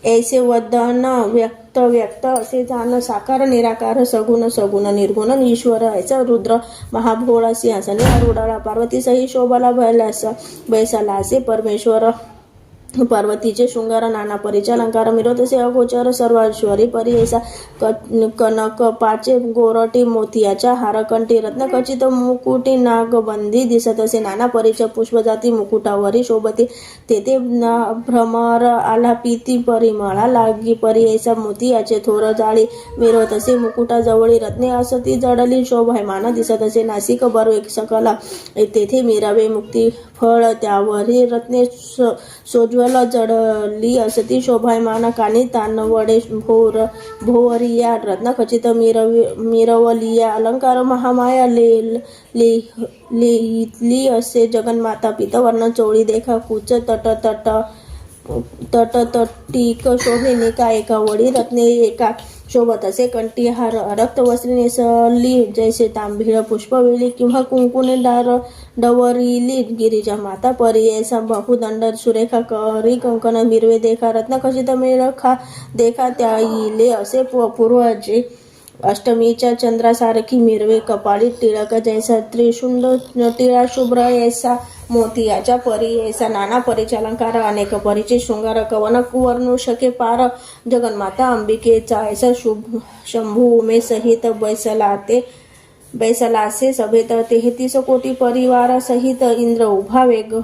ऐसे वदन व्यक्त व्यक्त असे जाण साकार निराकार सगुण सगुण निर्गुण ईश्वर ऐसा रुद्र महाभोळा सिंहासने आरूढाळा पार्वती सही शोभाला बैसाला असे परमेश्वर पार्वतीचे शृंगार नाना परीचे अलंकार मिरवतसे अगोचर सर्वाश्वरी परी ऐसा कनक पाचे गोरटी मोतियाच्या हार कंठी रत्न खचित मुकुटी नागबंदी दिसत असे नाना परीच्या पुष्पजाती मुकुटावरी शोभते तेथे भ्रमर आलापिती परिमळा लागी परी ऐसा मोतियाचे थोर जाळी मिरवत असे मुकुटाजवळी रत्ने असती जडली शोभायमान दिसत असे नासिक बरो एक सकला तेथे मिरावे मुक्ती फळ त्यावरी रत्ने सोज्वल जडली असती शोभायमान कानी तानवडे भोवरिया रत्न खचित मिरवलिया अलंकार महामाया लिहितली असे जगन्माता पीतवर्ण चोळी देखा कुच तटतटीक शोभिनी का एका वडी रत्ने एका शोभत असे कंठी हार रक्त वस्त्री नेसली जैसे तांबीळ पुष्पवेली किंवा कुंकुने डवरिली गिरिजा माता परी ऐसा बहुदंड सुरेखा करी कंकण मिरवे देखा रत्न खचित मेळ खा देखा त्या इले असे पूर्वजे अष्टमीच्या चंद्रासारखी मिरवे कपाळी टिळक जैसा त्रिशुंड टिळा शुभ्र ऐसा मोतियाच्या परी ऐसा नाना परीचे अलंकार अनेक परीचे शृंगार कवन कुवर्णू शके पार जगन्माता अंबिकेचा ऐसा शुभ शंभू उमे सहित बैसलासे सभेत 33 कोटी परिवार सहित इंद्र उभा वेग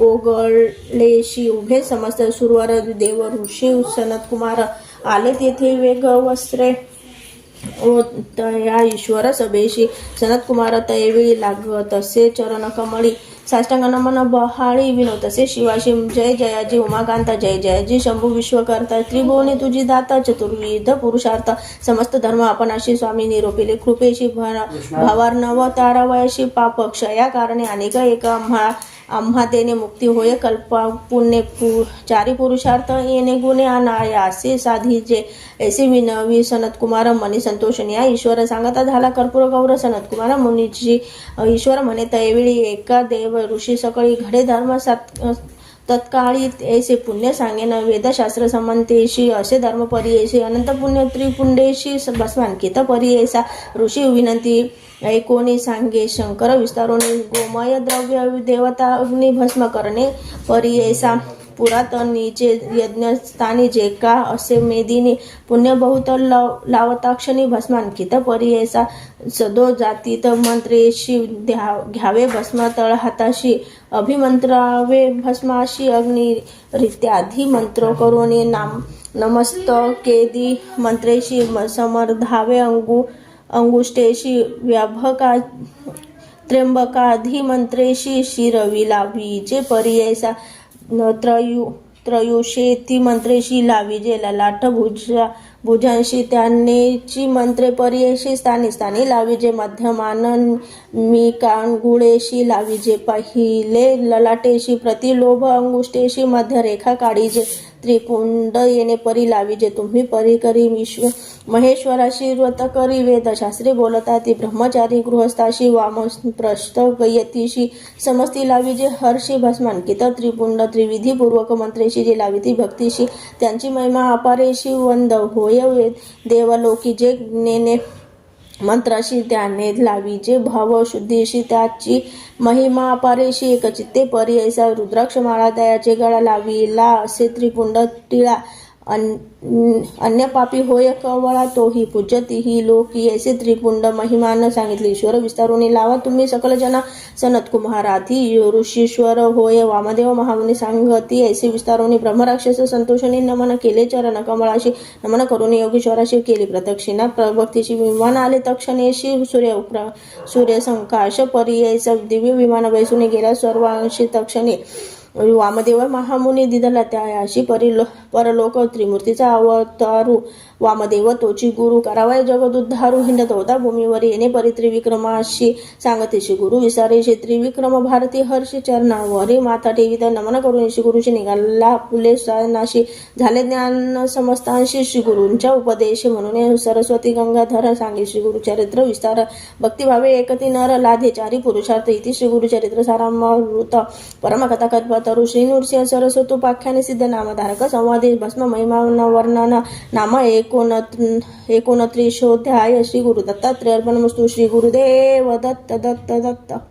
ओगळेशी उभे समस्त सुरवर देव ऋषी सनत कुमार आले तेथे वेग वस्त्रे तया ईश्वर सभेशी सनत कुमार तयवेळी लागत असे चरण कमळी साष्टांग नमन बहाळी विनोतसे शिवाशी जय जयाजी उमाकांता जय जयाजी शंभू विश्वकर्ता त्रिभुवनी तुझी दाता चतुर्विध पुरुषार्थ समस्त धर्म आपणाशी स्वामी निरोपिले कृपेशी भावार्णव तारावयाशी पाप क्षया कारणे अनेक एक आम्हा देणे मुक्ती होय कल्पा पुण्य चारी पुरुषार्थ येणे गुणे अनायासे साधीजे ऐसे विनवी सनत कुमार मनी संतोषनिया ईश्वर सांगता झाला कर्पूर गौर सनत कुमार मुनीची ईश्वर म्हणे तैवेळी एका देव ऋषी सकळी घडे धर्म तत्काळी ऐसे पुण्य सांगेन वेदशास्त्र समंतेशी असे धर्म परियेशी अनंत पुण्य त्रिपुंडेशी भस्मांकित परियेसा ऋषी विनंती ऐकोनी सांगे शंकर विस्तारोनी गोमय द्रव्य देवता अग्नि भस्म करणे परियेसा पुरातनीचे यज्ञस्थानी जे का असे मेदिनी पुण्य बहुत लावताक्षणी भस्मांकित परियेसा सदो जातीत मंत्रेशी घ्यावे भस्म तळ हाताशी अभिमंत्रावे भस्माशी अग्नि रित्यादी मंत्र करून नमस्तकेदी मंत्रेशी समर्धावे अंगुष्टेशी व्याभका त्र्यंबकाधी मंत्रेशी शिरवी लावीजे परियेसा त्रयुषेती मंत्रेशी लावीजे ललाट भुजांशी त्यांनेची मंत्रे परियेशी स्थानी लावीजे मध्यमान मी कांगुळेशी लावीजे पहिले ललाटेशी प्रतिलोभ अंगुष्टेशी मध्यरेखा काढीजे त्रिपुंड येणे परी लावीजे तुम्ही परी करी विश्व महेश्वराशी व्रत करी वेदशास्त्री बोलता ती ब्रह्मचारी गृहस्थाशी वामप्रस्थ गयतीशी समस्ती लावीजे हर्षी भस्मांकित त्रिपुंड त्रिविधी पूर्वक मंत्रेशी जे लाविती भक्तीशी त्यांची महिमा अपारेशी वंद होय देवलोकी जे नेने मंत्राशी त्याने लावीजे भाव शुद्धीशी त्याची महिमा अपारेशी एकचित्ते परी ऐसा रुद्राक्ष माळा दयाचे गळा लावीला असे त्रिपुंड टिळा अन्य पापी होय कवळा तोही पूज्यतीही लोकी ऐसे त्रिपुंड महिमान सांगितले ईश्वर विस्तारुनी लावा तुम्ही सकल जना सनत कुमाराधी ऋषीश्वर होय वामदेव महामुनी सांगती ऐसे विस्तारुनी ब्रह्मराक्षस संतोषणी नमन केले चरण कमळाशी नमन करून योगीश्वराशी केली प्रदक्षिणा प्रभक्तीशी विमान आले तक्षणेशी सूर्य संकाश परियैसा दिव्य विमान बैसून गेला सर्वांशी तक्षणे वामदेव महामुनी दिदला त्यायाशी परलोक त्रिमूर्तीचा अवतारू वामदेव तोची गुरु करावाय जगदुद्धारू हिंडत होता भूमीवर येणे परी त्रिविक्रमाशी सांगतेशी गुरु विसारेशी त्रिविक्रम भारती हर्षी चरणावरी माथा ठेवित नमन करून श्री गुरुशी निघाला फुले नाशी झाले ज्ञान समस्तांशी श्री गुरूंच्या उपदेश म्हणून सरस्वती गंगाधर सांगे श्री गुरुचरित्र विस्तार भक्तिभावे एकती नर लाधे चारी पुरुषार्थ इति श्री गुरुचरित्र सारामृत परमकथा कल्पतरु श्री नृसिंह सरस्वतोपाख्याने सिद्ध नामधारक संवादी भस्म महिमा वर्णन नाम 29 श्री गुरु दत्तात्रय अर्पणमस्तु. श्री गुरुदेव दत्त दत्त दत्त.